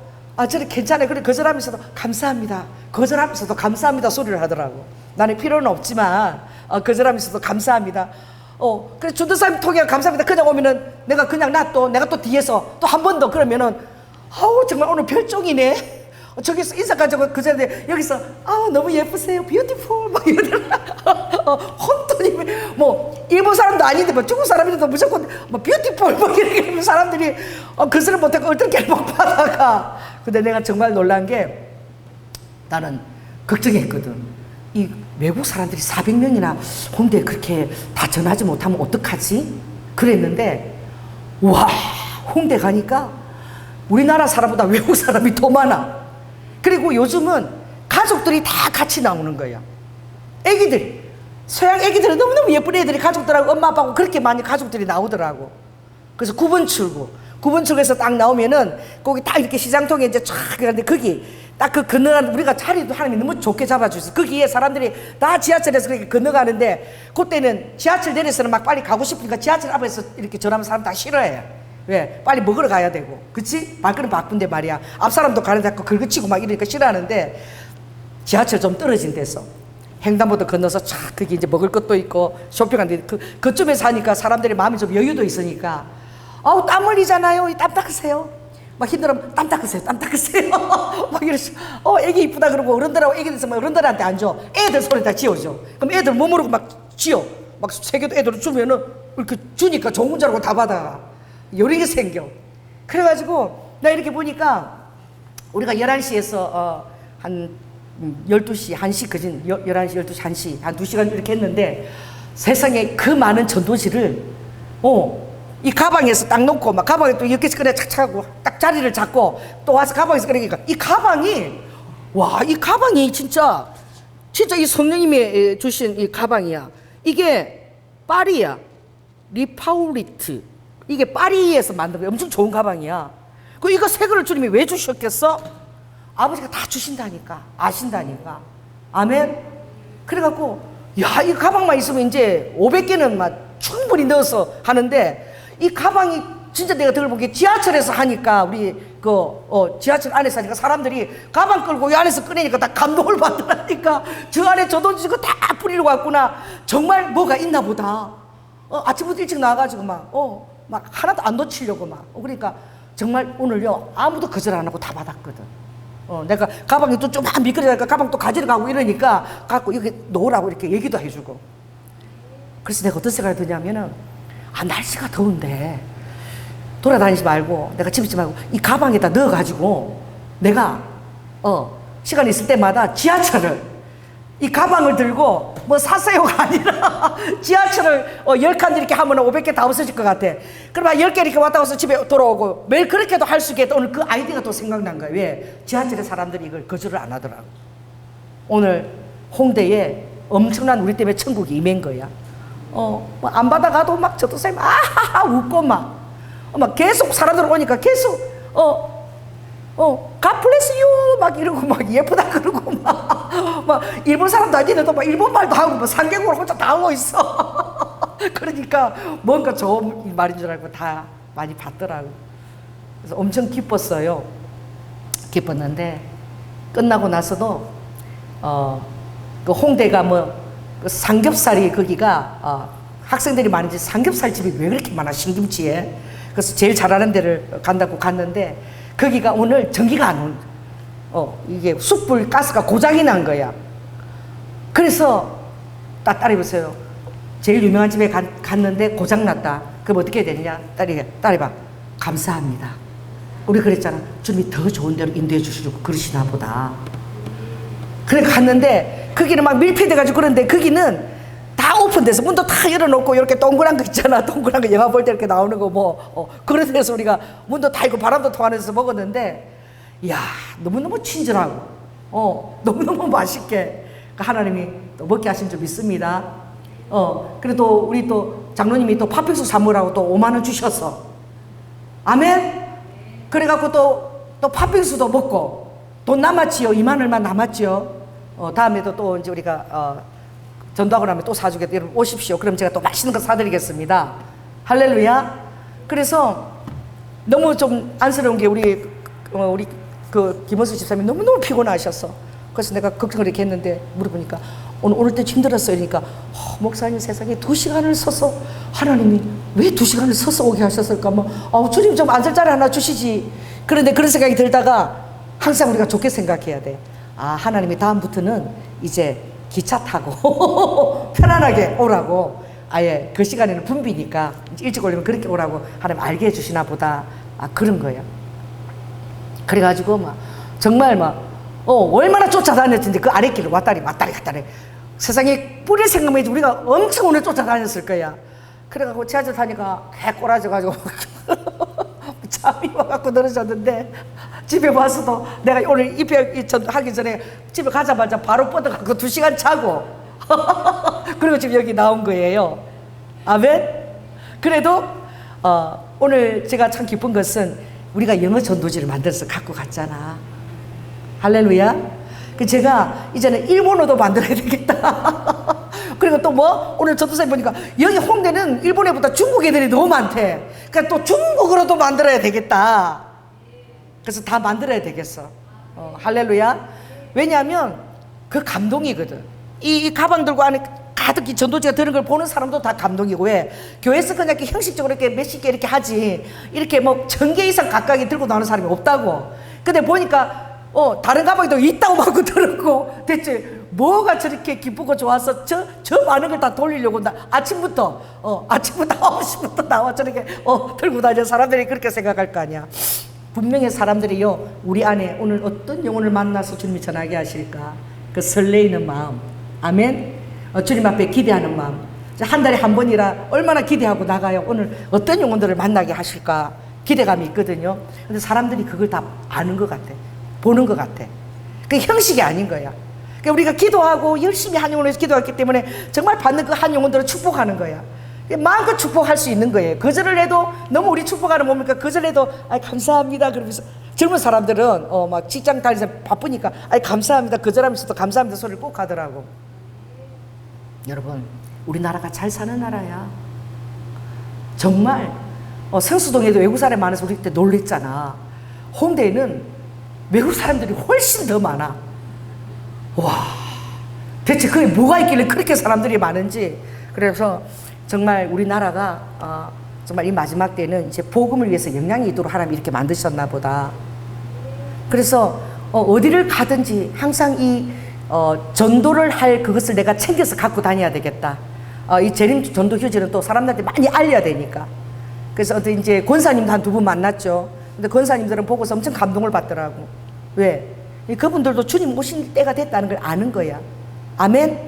저래 괜찮아요. 그래 거절하면서도 감사합니다. 거절하면서도 감사합니다 소리를 하더라고. 나는 필요는 없지만 거절하면서도 감사합니다. 그래 전도사님 통해 감사합니다. 그냥 오면은 내가 또 뒤에서 또 한 번 더 그러면은 정말 오늘 별종이네. 저기서 인사 가지고 그 전에 여기서 너무 예쁘세요. 뷰티풀 막 이러더라. 혼돈이 일본 사람도 아닌데 중국 사람인데도 무조건 뷰티풀 막 이렇게 하면 사람들이 그스를 못하고 어떻게 막 받아가. 근데 내가 정말 놀란 게 나는 걱정했거든. 이 외국 사람들이 400명이나 홍대에 그렇게 다 전하지 못하면 어떡하지? 그랬는데 와 홍대 가니까 우리나라 사람보다 외국 사람이 더 많아. 그리고 요즘은 가족들이 다 같이 나오는 거야. 애기들, 서양 애기들은 너무너무 예쁜 애들이 가족들하고 엄마 아빠하고 그렇게 많이 가족들이 나오더라고. 그래서 9번 출구에서 딱 나오면은 거기 딱 이렇게 시장통에 이제 쫙 가는데 거기 딱 그 건너가는 우리가 자리도 하나님이 너무 좋게 잡아주셨어. 거기에 사람들이 다 지하철에서 그렇게 건너가는데 그때는 지하철 내려서는 막 빨리 가고 싶으니까 지하철 앞에서 이렇게 전화하면 사람 다 싫어해. 왜? 빨리 먹으러 가야 되고, 그치? 발걸음 바쁜데 말이야. 앞 사람도 가는데 자꾸 긁어치고 막 이러니까 싫어하는데 지하철 좀 떨어진 데서 횡단보도 건너서 촥 거기 이제 먹을 것도 있고 쇼핑하는데 그쯤에서 하니까 사람들이 마음이 좀 여유도 있으니까 아우 땀 흘리잖아요. 땀 닦으세요. 막 힘들면 땀 닦으세요. 막 이러시. 애기 이쁘다 그러고 어른들하고 애기들 있으면 어른들한테 안 줘. 애들 손에 다 쥐어줘. 그럼 애들 못 모르고 막 쥐어. 막 새겨도 애들 주면은 이렇게 주니까 좋은 줄 알고 다 받아. 요런 게 생겨. 그래가지고 나 이렇게 보니까 우리가 11시에서 한 12시, 1시, 그진 11시, 12시, 1시 한 2시간 이렇게 했는데 세상에 그 많은 전도지를 이 가방에서 딱 놓고 막 가방에 또 이렇게 그래 착착하고 딱 자리를 잡고 또 와서 가방에서 그러니까 이 가방이 이 가방이 진짜 이 성령님이 주신 이 가방이야. 이게 파리야. 리파우리트. 이게 파리에서 만든 거 엄청 좋은 가방이야. 이거 새 거를 주님이 왜 주셨겠어? 아버지가 다 주신다니까. 아신다니까. 아멘. 그래갖고 이 가방만 있으면 이제 500개는 막 충분히 넣어서 하는데 이 가방이 진짜 내가 들어보기에 지하철에서 하니까 우리 지하철 안에서 하니까 사람들이 가방 끌고 이 안에서 꺼내니까 다 감동을 받더라니까. 저 안에 저돈 주고 다 뿌리러 왔구나. 정말 뭐가 있나 보다. 아침부터 일찍 나와가지고 막 하나도 안 놓치려고 막. 그러니까 정말 오늘요 아무도 거절 안 하고 다 받았거든. 내가 가방이 또 좀 미끄러지니까 가방 또 가지러 가고 이러니까 갖고 여기 놓으라고 이렇게 얘기도 해주고. 그래서 내가 어떤 생각이 드냐면은 날씨가 더운데 돌아다니지 말고 내가 집에 있지 말고 이 가방에다 넣어가지고 내가 시간 있을 때마다 지하철을 이 가방을 들고 뭐 사세요가 아니라 지하철을 10칸 이렇게 하면 500개 다 없어질 것 같아. 그럼 10개 이렇게 왔다 가서 집에 돌아오고 매일 그렇게도 할 수 있겠다. 오늘 그 아이디어가 또 생각난 거야. 왜? 지하철에 사람들이 이걸 거절을 안 하더라고. 오늘 홍대에 엄청난 우리 때문에 천국이 임한 거야. 안 받아가도 막 저도 쌤 아하하 웃고 막 계속 사람들 오니까 계속 God bless you 막 이러고 막 예쁘다 그러고 막 일본 사람도 아닌데도 막 일본 말도 하고 막 상경으로 혼자 다 하고 있어. 그러니까 뭔가 좋은 말인 줄 알고 다 많이 받더라고. 그래서 엄청 기뻤어요. 기뻤는데 끝나고 나서도 그 홍대가 그 삼겹살이 거기가 학생들이 많은지 삼겹살 집이 왜 그렇게 많아 신김치에. 그래서 제일 잘하는 데를 간다고 갔는데 거기가 오늘 전기가 안 온. 이게 숯불 가스가 고장이 난 거야. 그래서 딸이 보세요. 제일 유명한 집에 갔는데 고장 났다. 그럼 어떻게 해야 되느냐? 딸이 봐. 감사합니다. 우리 그랬잖아. 주님이 더 좋은 데로 인도해 주시려고 그러시나 보다. 그래 갔는데 거기는 막 밀폐돼가지고 그런데 거기는 다 오픈돼서 문도 다 열어놓고 이렇게 동그란 거 있잖아. 동그란 거 영화 볼 때 이렇게 나오는 거 그런 데서 우리가 문도 다 있고 바람도 통하면서 먹었는데 이야 너무너무 친절하고 너무너무 맛있게 하나님이 또 먹게 하신 줄 믿습니다. 그래도 우리 또 장로님이 또 팥빙수 사먹으라고 또 5만 원 주셔서 아멘. 그래갖고 또 팥빙수도 먹고 돈 남았지요. 2만 얼마 남았지요. 다음에도 또 이제 우리가 전도하고 나면 또 사주겠다. 여러분 오십시오. 그럼 제가 또 맛있는 거 사드리겠습니다. 할렐루야. 그래서 너무 좀 안쓰러운 게 우리 그 김원수 집사님이 너무너무 피곤하셨어. 그래서 내가 걱정을 이렇게 했는데 물어보니까 오늘 때 힘들었어요. 그러니까 목사님 세상에 2시간을 서서 하나님이 왜 2시간을 서서 오게 하셨을까? 주님 좀 앉을 자리 하나 주시지. 그런데 그런 생각이 들다가 항상 우리가 좋게 생각해야 돼. 하나님이 다음부터는 이제 기차 타고 편안하게 오라고 아예 그 시간에는 붐비니까 일찍 오려면 그렇게 오라고 하나님 알게 해주시나 보다. 그런 거예요. 그래가지고 정말 얼마나 쫓아다녔는지 그 아랫길을 왔다리 세상에 뿌릴 생각만 해도 우리가 엄청 오늘 쫓아다녔을 거야. 그래가지고 지하철 타니까 개 꼬라져가지고 잠이 와갖고 늘어졌는데 집에 와서도 내가 오늘 입회 하기 전에 집에 가자마자 바로 뻗어갖고 2시간 자고 그리고 지금 여기 나온 거예요. 아멘. 그래도 오늘 제가 참 기쁜 것은 우리가 영어 전도지를 만들어서 갖고 갔잖아. 할렐루야. 그 제가 이제는 일본어도 만들어야 되겠다. 그리고 또 뭐 오늘 전도사님 보니까 여기 홍대는 일본 애보다 중국 애들이 너무 많대. 그러니까 또 중국어로도 만들어야 되겠다. 그래서 다 만들어야 되겠어. 할렐루야. 왜냐하면 그 감동이거든. 이 가방 들고 안에 가득히 전도지가 드는 걸 보는 사람도 다 감동이고. 왜? 교회에서 그냥 이렇게 형식적으로 이렇게 몇십 개 이렇게 하지 이렇게 뭐 1000개 이상 가까이 들고 나오는 사람이 없다고. 근데 보니까 다른 가방에도 있다고 막 들었고, 대체 뭐가 저렇게 기쁘고 좋아서 저 많은 걸 다 돌리려고 아침부터 9시부터 나와 저렇게 들고 다니는 사람들이 그렇게 생각할 거 아니야. 분명히 사람들이요, 우리 안에 오늘 어떤 영혼을 만나서 주님이 전하게 하실까, 그 설레이는 마음, 아멘. 주님 앞에 기대하는 마음. 한 달에 한 번이라 얼마나 기대하고 나가요. 오늘 어떤 영혼들을 만나게 하실까 기대감이 있거든요. 근데 사람들이 그걸 다 아는 것 같아, 보는 것 같아. 그 형식이 아닌 거야. 그러니까 우리가 기도하고 열심히 한 영혼을 위해서 기도했기 때문에 정말 받는 그 한 영혼들을 축복하는 거야. 마음껏 축복할 수 있는 거예요. 거절을 해도 너무 우리 축복하는 뭡니까? 거절해도 감사합니다 그러면서, 젊은 사람들은 막 직장 다니면서 바쁘니까 감사합니다 거절하면서도 감사합니다 소리를 꼭 하더라고. 여러분, 우리나라가 잘 사는 나라야. 정말 성수동에도 외국 사람이 많아서 우리 그때 놀랬잖아. 홍대에는 외국 사람들이 훨씬 더 많아. 와, 대체 그게 뭐가 있길래 그렇게 사람들이 많은지. 그래서 정말 우리나라가 정말 이 마지막 때는 이제 복음을 위해서 영향이 있도록 하나님이 이렇게 만드셨나 보다. 그래서 어디를 가든지 항상 이 전도를 할 그것을 내가 챙겨서 갖고 다녀야 되겠다. 이 재림 전도 휴지는 또 사람들한테 많이 알려야 되니까. 그래서 어떤 이제 권사님도 한 2분 만났죠. 근데 권사님들은 보고서 엄청 감동을 받더라고. 왜? 그분들도 주님 오신 때가 됐다는 걸 아는 거야. 아멘.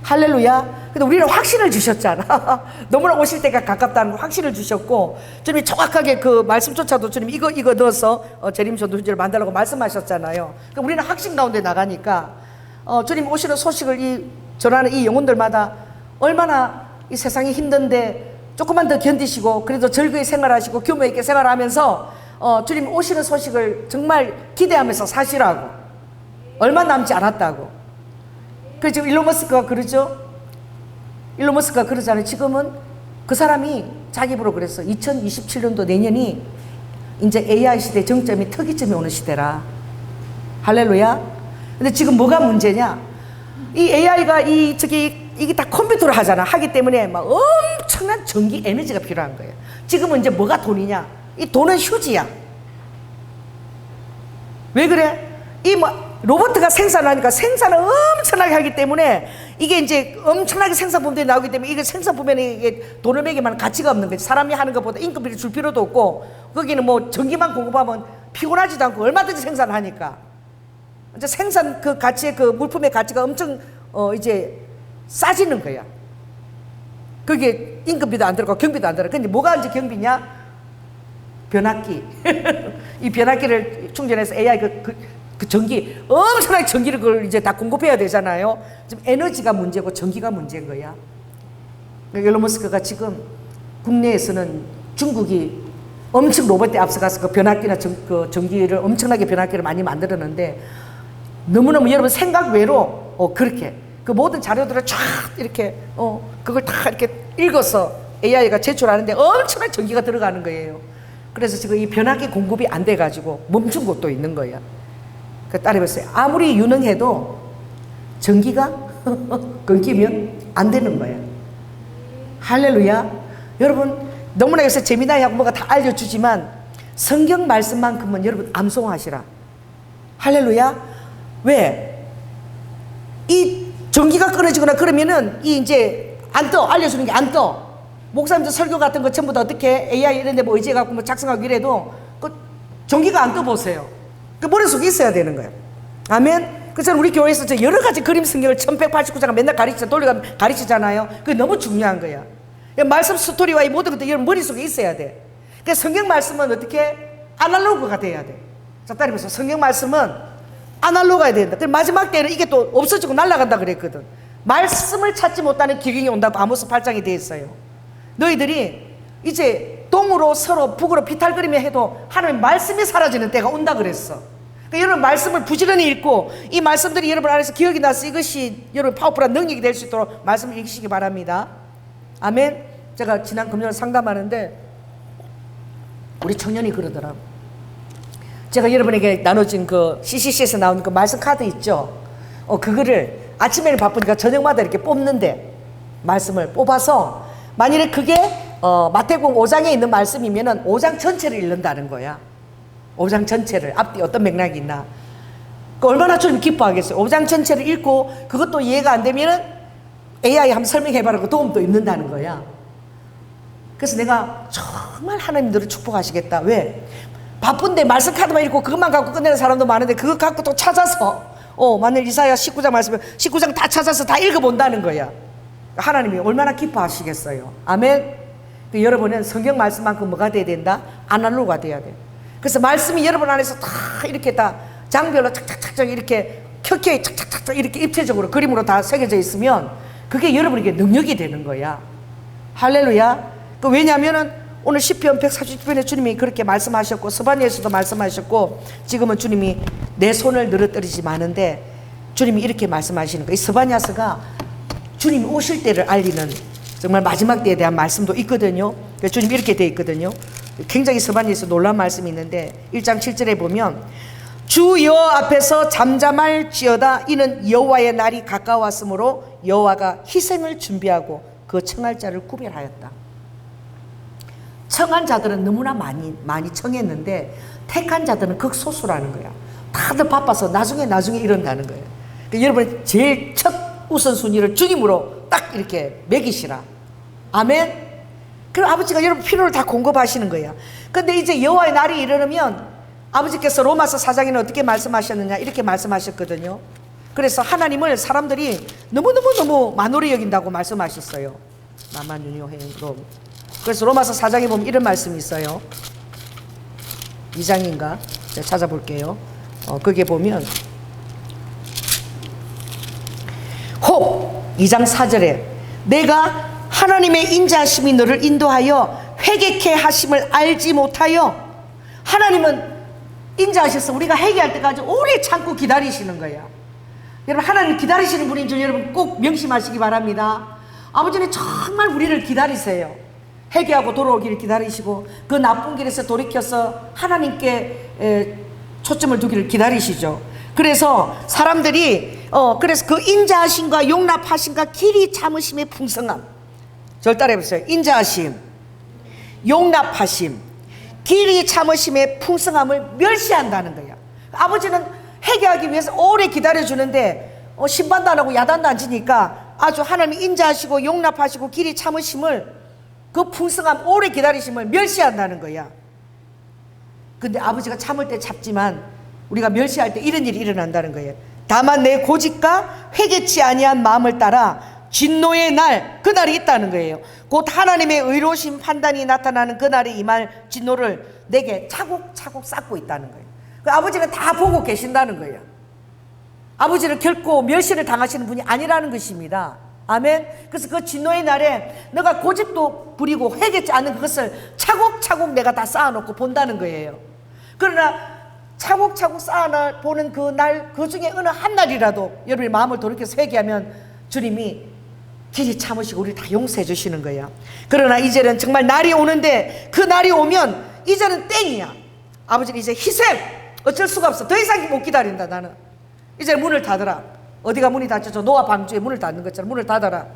할렐루야. 근데 우리는 확신을 주셨잖아. 너무나 오실 때가 가깝다는 걸 확신을 주셨고, 주님이 정확하게 그 말씀조차도 주님 이거 넣어서 재림 전도 휴지를 만들라고 말씀하셨잖아요. 그러니까 우리는 확신 가운데 나가니까 주님 오시는 소식을 전하는 이 영혼들마다 얼마나 이 세상이 힘든데 조금만 더 견디시고 그래도 즐거이 생활하시고 규모 있게 생활하면서 주님 오시는 소식을 정말 기대하면서 사시라고. 얼마 남지 않았다고. 그래서 지금 일론 머스크가 그러죠. 일론 머스크가 그러잖아요. 지금은 그 사람이 자기 입으로 그랬어. 2027년도 내년이 이제 AI 시대 정점이 특이점이 오는 시대라. 할렐루야. 근데 지금 뭐가 문제냐? 이 AI가 이게 다 컴퓨터로 하기 때문에 막 엄청난 전기 에너지가 필요한 거예요. 지금은 이제 뭐가 돈이냐? 이 돈은 휴지야. 왜 그래? 로봇가 생산하니까 생산을 엄청나게 하기 때문에 이게 이제 엄청나게 생산 부분들이 나오기 때문에 이게 생산 부분에 이게 돈을 매기만 가치가 없는 거지. 사람이 하는 것보다 인건비를 줄 필요도 없고, 거기는 뭐 전기만 공급하면 피곤하지도 않고 얼마든지 생산을 하니까. 이제 생산 그 가치의 그 물품의 가치가 엄청 이제 싸지는 거야. 거기에 인건비도 안 들어가고 경비도 안 들어가. 근데 뭐가 이제 경비냐? 변압기. 이 변압기를 충전해서 AI 그 전기, 엄청나게 전기를 그걸 이제 다 공급해야 되잖아요. 지금 에너지가 문제고 전기가 문제인 거야. 일론 머스크가 지금 국내에서는 중국이 엄청 로봇에 앞서가서 그 변압기나 그 전기를 엄청나게 변압기를 많이 만들었는데, 너무너무 여러분 생각 외로 그렇게 그 모든 자료들을 쫙 이렇게 그걸 다 이렇게 읽어서 AI가 제출하는데 엄청난 전기가 들어가는 거예요. 그래서 지금 이 변압기 공급이 안 돼가지고 멈춘 곳도 있는 거야. 그 따라해봤어요. 아무리 유능해도 전기가 끊기면 안 되는 거야. 할렐루야. 여러분, 너무나 요새 재미나게 하고 뭐가 다 알려주지만 성경 말씀만큼은 여러분 암송하시라. 할렐루야. 왜? 이 전기가 끊어지거나 그러면은 이제 안 떠. 알려주는 게 안 떠. 목사님들 설교 같은 거 전부 다 어떻게 AI 이런 데 뭐 의지해갖고 뭐 작성하고 이래도 그 전기가 안 떠보세요. 그 머릿속에 있어야 되는 거예요. 아멘. 그래서 우리 교회에서 저 여러 가지 그림 성경을 1189장을 맨날 가르치잖아요. 그게 너무 중요한 거야. 말씀 스토리와 이 모든 것들이 여러분 머릿속에 있어야 돼. 그러니까 성경 말씀은 어떻게 아날로그가 돼야 돼. 자, 따라해보세요. 성경 말씀은 아날로그가 된다. 그럼 마지막 때는 이게 또 없어지고 날아간다 그랬거든. 말씀을 찾지 못하는 기경이 온다고 아모스 8장에 되어 있어요. 너희들이 이제 동으로 서로 북으로 비탈거리며 해도 하나님 말씀이 사라지는 때가 온다 그랬어. 그러니까 여러분 말씀을 부지런히 읽고 이 말씀들이 여러분 안에서 기억이 나서 이것이 여러분 파워풀한 능력이 될 수 있도록 말씀을 읽으시기 바랍니다. 아멘. 제가 지난 금요일 상담하는데 우리 청년이 그러더라고. 제가 여러분에게 나눠진 그 CCC에서 나온 그 말씀 카드 있죠. 그거를 아침에는 바쁘니까 저녁마다 이렇게 뽑는데 말씀을 뽑아서 만일에 그게 마태복음 5장에 있는 말씀이면은 5장 전체를 읽는다는 거야. 5장 전체를 앞뒤 어떤 맥락이 있나. 얼마나 좀 기뻐하겠어요. 5장 전체를 읽고 그것도 이해가 안 되면은 AI 한번 설명해봐라고 도움도 입는다는 거야. 그래서 내가 정말 하나님들을 축복하시겠다. 왜? 바쁜데 말씀 카드만 읽고 그것만 갖고 끝내는 사람도 많은데 그거 갖고 또 찾아서 만일 이사야 19장 말씀을 19장 다 찾아서 다 읽어본다는 거야. 하나님이 얼마나 기뻐하시겠어요. 아멘. 여러분은 성경 말씀만큼 뭐가 돼야 된다? 아날로그가 돼야 돼. 그래서 말씀이 여러분 안에서 다 이렇게 다 장별로 착착착착 이렇게 켜켜이 착착착착 이렇게 입체적으로 그림으로 다 새겨져 있으면 그게 여러분에게 능력이 되는 거야. 할렐루야. 왜냐하면은 오늘 시편 140편에 주님이 그렇게 말씀하셨고 스바냐에서도 말씀하셨고 지금은 주님이 내 손을 늘어뜨리지 마는데 주님이 이렇게 말씀하시는 거예요. 이 스바냐서가 주님이 오실 때를 알리는 정말 마지막 때에 대한 말씀도 있거든요. 주님이 이렇게 되어 있거든요. 굉장히 스바냐에서 놀라운 말씀이 있는데 1장 7절에 보면 주 여호와 앞에서 잠잠할지어다 이는 여호와의 날이 가까웠으므로 여호와가 희생을 준비하고 그 청할 자를 구별하였다. 청한 자들은 너무나 많이 청했는데 택한 자들은 극소수라는 거야. 다들 바빠서 나중에 이런다는 거예요. 그러니까 여러분 제일 첫 우선순위를 주님으로 딱 이렇게 매기시라. 아멘. 그럼 아버지가 여러분 필요를 다 공급하시는 거예요. 근데 이제 여호와의 날이 이르면 아버지께서 로마서 4장에는 어떻게 말씀하셨느냐 이렇게 말씀하셨거든요. 그래서 하나님을 사람들이 너무 만홀히 여긴다고 말씀하셨어요. 나만유효행으로. 그래서 로마서 4장에 보면 이런 말씀이 있어요. 2장인가? 제가 찾아볼게요. 거기에 보면 혹 2장 4절에 내가 하나님의 인자하심이 너를 인도하여 회개케 하심을 알지 못하여. 하나님은 인자하셔서 우리가 회개할 때까지 오래 참고 기다리시는 거예요. 여러분 하나님 기다리시는 분인 줄 여러분 꼭 명심하시기 바랍니다. 아버지는 정말 우리를 기다리세요. 회개하고 돌아오기를 기다리시고 그 나쁜 길에서 돌이켜서 하나님께 초점을 두기를 기다리시죠. 그래서 사람들이 그래서 그 인자하심과 용납하심과 길이 참으심의 풍성함. 저를 따라해보세요. 인자하심, 용납하심, 길이 참으심의 풍성함을 멸시한다는 거야. 아버지는 회개하기 위해서 오래 기다려주는데 심판도 안 하고 야단도 안 치니까 아주 하나님이 인자하시고 용납하시고 길이 참으심을 그 풍성함 오래 기다리심을 멸시한다는 거야. 근데 아버지가 참을 때 참지만 우리가 멸시할 때 이런 일이 일어난다는 거예요. 다만 내 고집과 회개치 아니한 마음을 따라 진노의 날, 그날이 있다는 거예요. 곧 하나님의 의로우신 판단이 나타나는 그날이 임할 진노를 내게 차곡차곡 쌓고 있다는 거예요. 그 아버지는 다 보고 계신다는 거예요. 아버지는 결코 멸시를 당하시는 분이 아니라는 것입니다. 아멘. 그래서 그 진노의 날에 너가 고집도 부리고 회개치 않는 그것을 차곡차곡 내가 다 쌓아놓고 본다는 거예요. 그러나 차곡차곡 쌓아보는 그 날, 그 중에 어느 한 날이라도 여러분의 마음을 돌이켜서 회개하면 주님이 길이 참으시고 우리 다 용서해 주시는 거야. 그러나 이제는 정말 날이 오는데 그 날이 오면 이제는 땡이야. 아버지는 이제 희생 어쩔 수가 없어. 더 이상 못 기다린다. 나는 이제 문을 닫으라. 어디가 문이 닫혀져? 노아 방주에 문을 닫는 것처럼 문을 닫아라.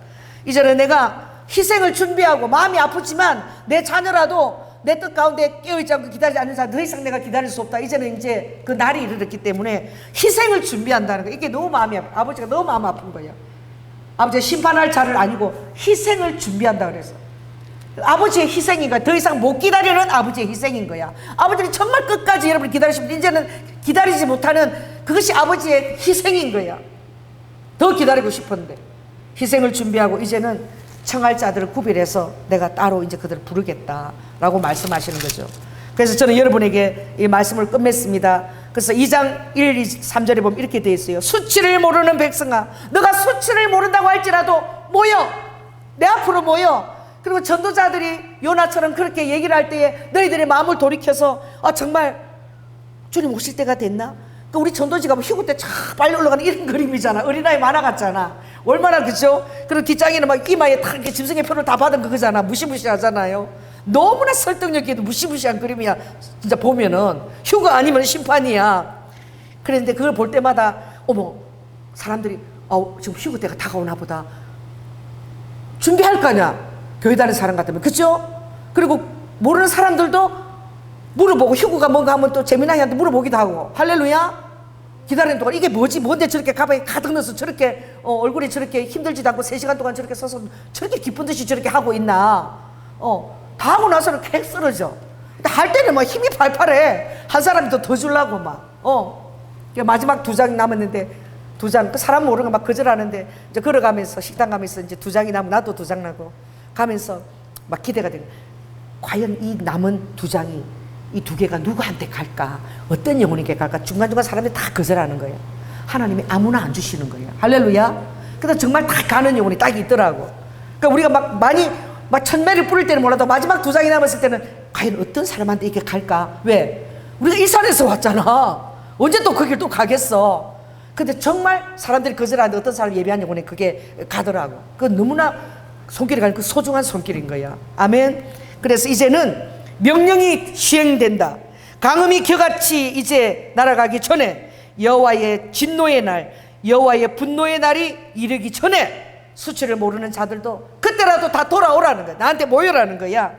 이제는 내가 희생을 준비하고 마음이 아프지만 내 자녀라도 내 뜻 가운데 깨어있지 않고 기다리지 않는 사람 더 이상 내가 기다릴 수 없다. 이제는 이제 그 날이 이르렀기 때문에 희생을 준비한다는 거야. 이게 너무 마음이 아파. 아버지가 너무 마음 아픈 거야. 아버지가 심판할 자를 아니고 희생을 준비한다 그래서 아버지의 희생인가 더 이상 못 기다리는 아버지의 희생인 거야. 아버지는 정말 끝까지 여러분을 기다리시면 이제는 기다리지 못하는 그것이 아버지의 희생인 거야. 더 기다리고 싶었는데 희생을 준비하고 이제는 청할 자들을 구별해서 내가 따로 이제 그들을 부르겠다라고 말씀하시는 거죠. 그래서 저는 여러분에게 이 말씀을 끝맺습니다. 그래서 2장 1, 2, 3절에 보면 이렇게 되어 있어요. 수치를 모르는 백성아, 너가 수치를 모른다고 할지라도 모여, 내 앞으로 모여. 그리고 전도자들이 요나처럼 그렇게 얘기를 할 때에 너희들의 마음을 돌이켜서 정말 주님 오실 때가 됐나? 그러니까 우리 전도지가 뭐 휴고 때 참 빨리 올라가는 이런 그림이잖아. 어린아이 많아갔잖아. 얼마나 그죠? 그리고 뒷장에는 막 이마에 탁 이렇게 짐승의 표를 다 받은 그거잖아. 무시무시하잖아요. 너무나 설득력 있게 무시무시한 그림이야. 진짜 보면은 휴가 아니면 심판이야. 그런데 그걸 볼 때마다 어머, 사람들이 지금 휴고 때가 다가오나 보다. 준비할 거냐? 교회 다니는 사람 같으면, 그죠? 그리고 모르는 사람들도 물어보고, 휴고가 뭔가 하면 또 재미나이한테 물어보기도 하고, 할렐루야? 기다리는 동안 이게 뭐지? 뭔데 저렇게 가방에 가득 넣어서 저렇게 얼굴이 저렇게 힘들지도 않고 3시간 동안 저렇게 서서 저렇게 기쁜 듯이 저렇게 하고 있나? 다 하고 나서는 객 쓰러져. 근데 할 때는 막 힘이 팔팔해. 한 사람이 더 주려고 막. 마지막 2장 남았는데 2장, 그 사람 모르는 거 막 거절하는데 이제 걸어가면서 식당 가면서 이제 2장이 남으면 나도 2장 나고 가면서 막 기대가 되고, 과연 이 남은 2장이 이 2개가 누구한테 갈까? 어떤 영혼에게 갈까? 중간중간 사람들이 다 거절하는 거예요. 하나님이 아무나 안 주시는 거예요. 할렐루야. 근데 정말 다 가는 영혼이 딱 있더라고. 그러니까 우리가 막 천매를 뿌릴 때는 몰라도 마지막 2장이 남았을 때는 과연 어떤 사람한테 이게 갈까? 왜? 우리가 이 산에서 왔잖아. 언제 또 그 길 또 가겠어? 근데 정말 사람들이 거절하는데 어떤 사람 예배한 영혼에 그게 가더라고. 그 너무나 손길이 가는 그 소중한 손길인 거야. 아멘. 그래서 이제는 명령이 시행된다. 강음이 겨같이 이제 날아가기 전에, 여호와의 진노의 날, 여호와의 분노의 날이 이르기 전에 수치를 모르는 자들도 그때라도 다 돌아오라는 거야. 나한테 모여라는 거야.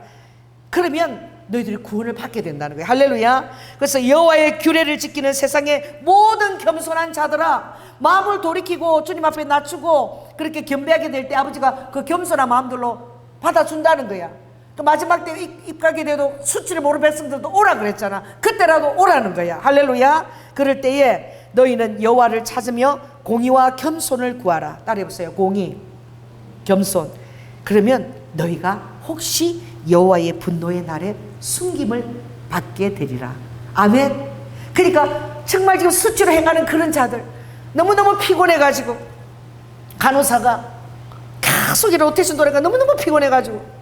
그러면 너희들이 구원을 받게 된다는 거야. 할렐루야. 그래서 여호와의 규례를 지키는 세상의 모든 겸손한 자들아, 마음을 돌이키고 주님 앞에 낮추고 그렇게 겸비하게 될 때 아버지가 그 겸손한 마음들로 받아준다는 거야. 그 마지막 때 입가게 돼도 수치를 모르는 백성들도 오라 그랬잖아. 그때라도 오라는 거야. 할렐루야. 그럴 때에 너희는 여호와를 찾으며 공의와 겸손을 구하라. 따라해보세요. 공의, 겸손. 그러면 너희가 혹시 여호와의 분노의 날에 숨김을 받게 되리라. 아멘. 그러니까 정말 지금 수치로 행하는 그런 자들, 너무너무 피곤해가지고 간호사가 계속 이 로테이션 돌아가 너무너무 피곤해가지고,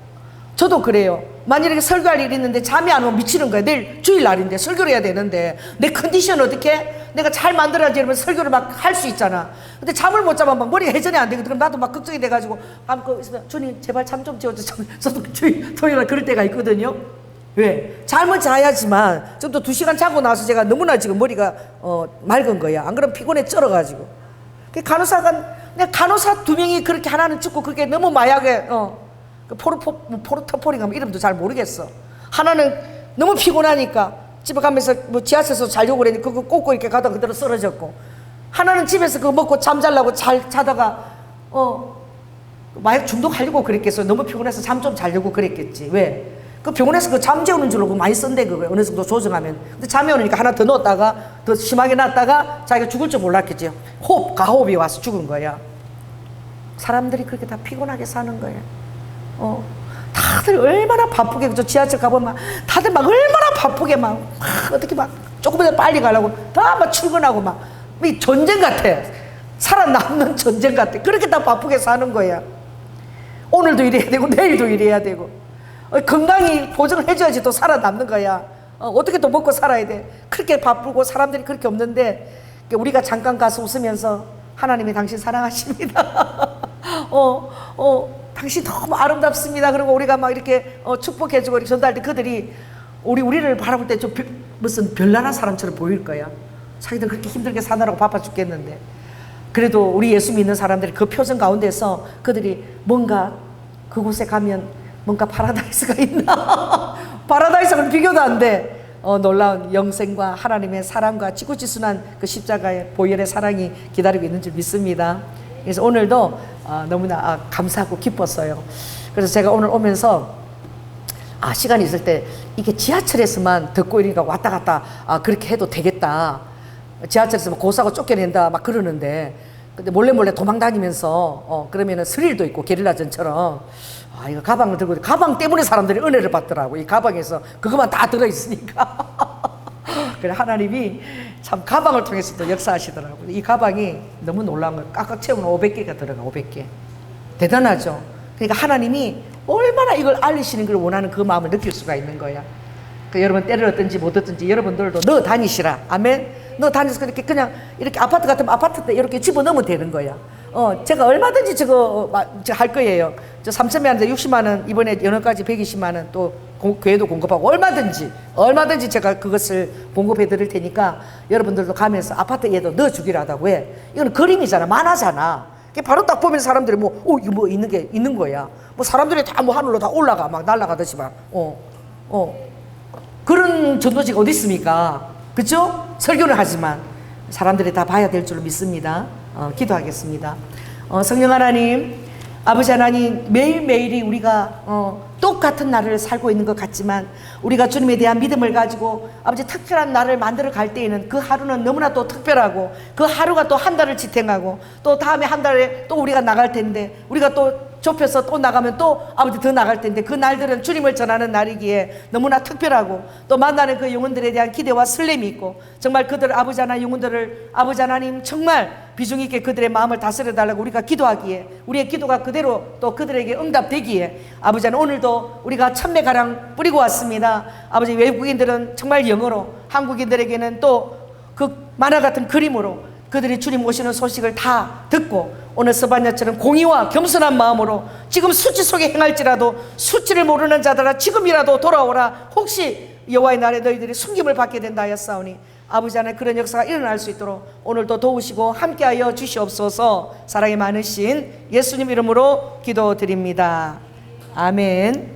저도 그래요. 만약에 설교할 일이 있는데 잠이 안 오면 미치는 거야. 내일 주일날인데 설교를 해야 되는데 내 컨디션 어떻게 내가 잘 만들어야지 이러면 설교를 막 할 수 있잖아. 근데 잠을 못 자면 막 머리가 회전이 안 되거든. 그럼 나도 막 걱정이 돼가지고 주님 제발 잠 좀 재워줘. 저도 토요일날 그럴 때가 있거든요. 왜? 잠은 자야지만 좀 더 2시간 자고 나서 제가 너무나 지금 머리가 맑은 거야. 안 그러면 피곤해 쩔어가지고. 간호사 2명이 그렇게 하나는 죽고, 그게 너무 마약에 포르토폴인가 이름도 잘 모르겠어. 하나는 너무 피곤하니까 집에 가면서 지하철에서 자려고 그러니까 그거 꽂고 이렇게 가다가 그대로 쓰러졌고, 하나는 집에서 그거 먹고 잠자려고 자다가 마약 중독하려고 그랬겠어요. 너무 피곤해서 잠 좀 자려고 그랬겠지. 왜? 그 병원에서 그 잠 재우는 줄로 많이 쓴대. 그거 어느 정도 조정하면. 근데 잠이 오니까 하나 더 넣었다가 더 심하게 놨다가 자기가 죽을 줄 몰랐겠지. 가호흡이 와서 죽은 거야. 사람들이 그렇게 다 피곤하게 사는 거야. 다들 얼마나 바쁘게, 저 지하철 가보면 다들 막 얼마나 바쁘게 어떻게 조금이라도 빨리 가려고 다 막 출근하고 이 전쟁 같아. 살아남는 전쟁 같아. 그렇게 다 바쁘게 사는 거야. 오늘도 일해야 되고 내일도 일해야 되고, 건강이 보증을 해줘야지 또 살아남는 거야. 어떻게 또 먹고 살아야 돼. 그렇게 바쁘고 사람들이 그렇게 없는데, 우리가 잠깐 가서 웃으면서 하나님이 당신 사랑하십니다. 당신 너무 아름답습니다. 그리고 우리가 막 이렇게 축복해주고 이렇게 전달할 때 그들이 우리를 바라볼 때 좀 무슨 별나라 사람처럼 보일 거야. 자기들 그렇게 힘들게 사느라고 바빠 죽겠는데. 그래도 우리 예수 믿는 사람들이 그 표정 가운데서 그들이 뭔가 그곳에 가면 뭔가 파라다이스가 있나? 파라다이스는 비교도 안 돼. 놀라운 영생과 하나님의 사랑과 지구지순한 그 십자가의 보혈의 사랑이 기다리고 있는 줄 믿습니다. 그래서 오늘도 너무나 감사하고 기뻤어요. 그래서 제가 오늘 오면서 시간이 있을 때 이게 지하철에서만 듣고 이러니까 왔다 갔다 그렇게 해도 되겠다. 지하철에서 고사고 쫓겨낸다 막 그러는데, 근데 몰래 도망 다니면서 그러면은 스릴도 있고 게릴라전처럼 이거 가방을 들고 가방 때문에 사람들이 은혜를 받더라고. 이 가방에서 그것만 다 들어 있으니까. 그래 하나님이 참 가방을 통해서도 역사하시더라고. 이 가방이 너무 놀라운 거예요. 꽉꽉 채우면 500개가 들어가. 500개. 대단하죠. 그러니까 하나님이 얼마나 이걸 알리시는 걸 원하는 그 마음을 느낄 수가 있는 거야. 그 여러분 때를 얻든지 못 얻든지 여러분들도 넣어 다니시라. 아멘. 넣어 다니서 그냥 이렇게 아파트 같으면 아파트 때 이렇게 집어넣으면 되는 거야. 제가 얼마든지 저거 할 거예요. 저 3,000명한테 60만 원, 이번에 연원까지 120만 원 또 교회도 공급하고 얼마든지 제가 그것을 공급해 드릴 테니까 여러분들도 가면서 아파트에도 넣어 주기로 하다고 해. 이거는 그림이잖아. 만화잖아. 바로 딱 보면 사람들이 이거 뭐 있는 게 있는 거야. 뭐 사람들이 다 뭐 하늘로 다 올라가 막 날아가듯이 막. 그런 전도지가 어디 있습니까? 그죠? 설교는 하지만 사람들이 다 봐야 될 줄로 믿습니다. 기도하겠습니다. 성령 하나님, 아버지 하나님, 매일매일이 우리가 똑같은 날을 살고 있는 것 같지만 우리가 주님에 대한 믿음을 가지고 아버지 특별한 날을 만들어 갈 때에는 그 하루는 너무나 또 특별하고 그 하루가 또 한 달을 지탱하고 또 다음에 한 달에 또 우리가 나갈 텐데 우리가 또 좁혀서 또 나가면 또 아버지 더 나갈 텐데 그 날들은 주님을 전하는 날이기에 너무나 특별하고 또 만나는 그 영혼들에 대한 기대와 설렘이 있고 정말 그들 아버지 하나님 영혼들을 아버지 하나님 정말 비중 있게 그들의 마음을 다스려 달라고 우리가 기도하기에 우리의 기도가 그대로 또 그들에게 응답되기에 아버지 하나님 오늘도 우리가 1,000매가량 뿌리고 왔습니다. 아버지 외국인들은 정말 영어로 한국인들에게는 또 그 만화 같은 그림으로 그들이 주님 오시는 소식을 다 듣고 오늘 스바냐처럼 공의와 겸손한 마음으로 지금 수치 속에 행할지라도 수치를 모르는 자들아 지금이라도 돌아오라. 혹시 여호와의 날에 너희들이 숨김을 받게 된다 하였사오니 아버지 하나님 그런 역사가 일어날 수 있도록 오늘도 도우시고 함께하여 주시옵소서. 사랑이 많으신 예수님 이름으로 기도드립니다. 아멘.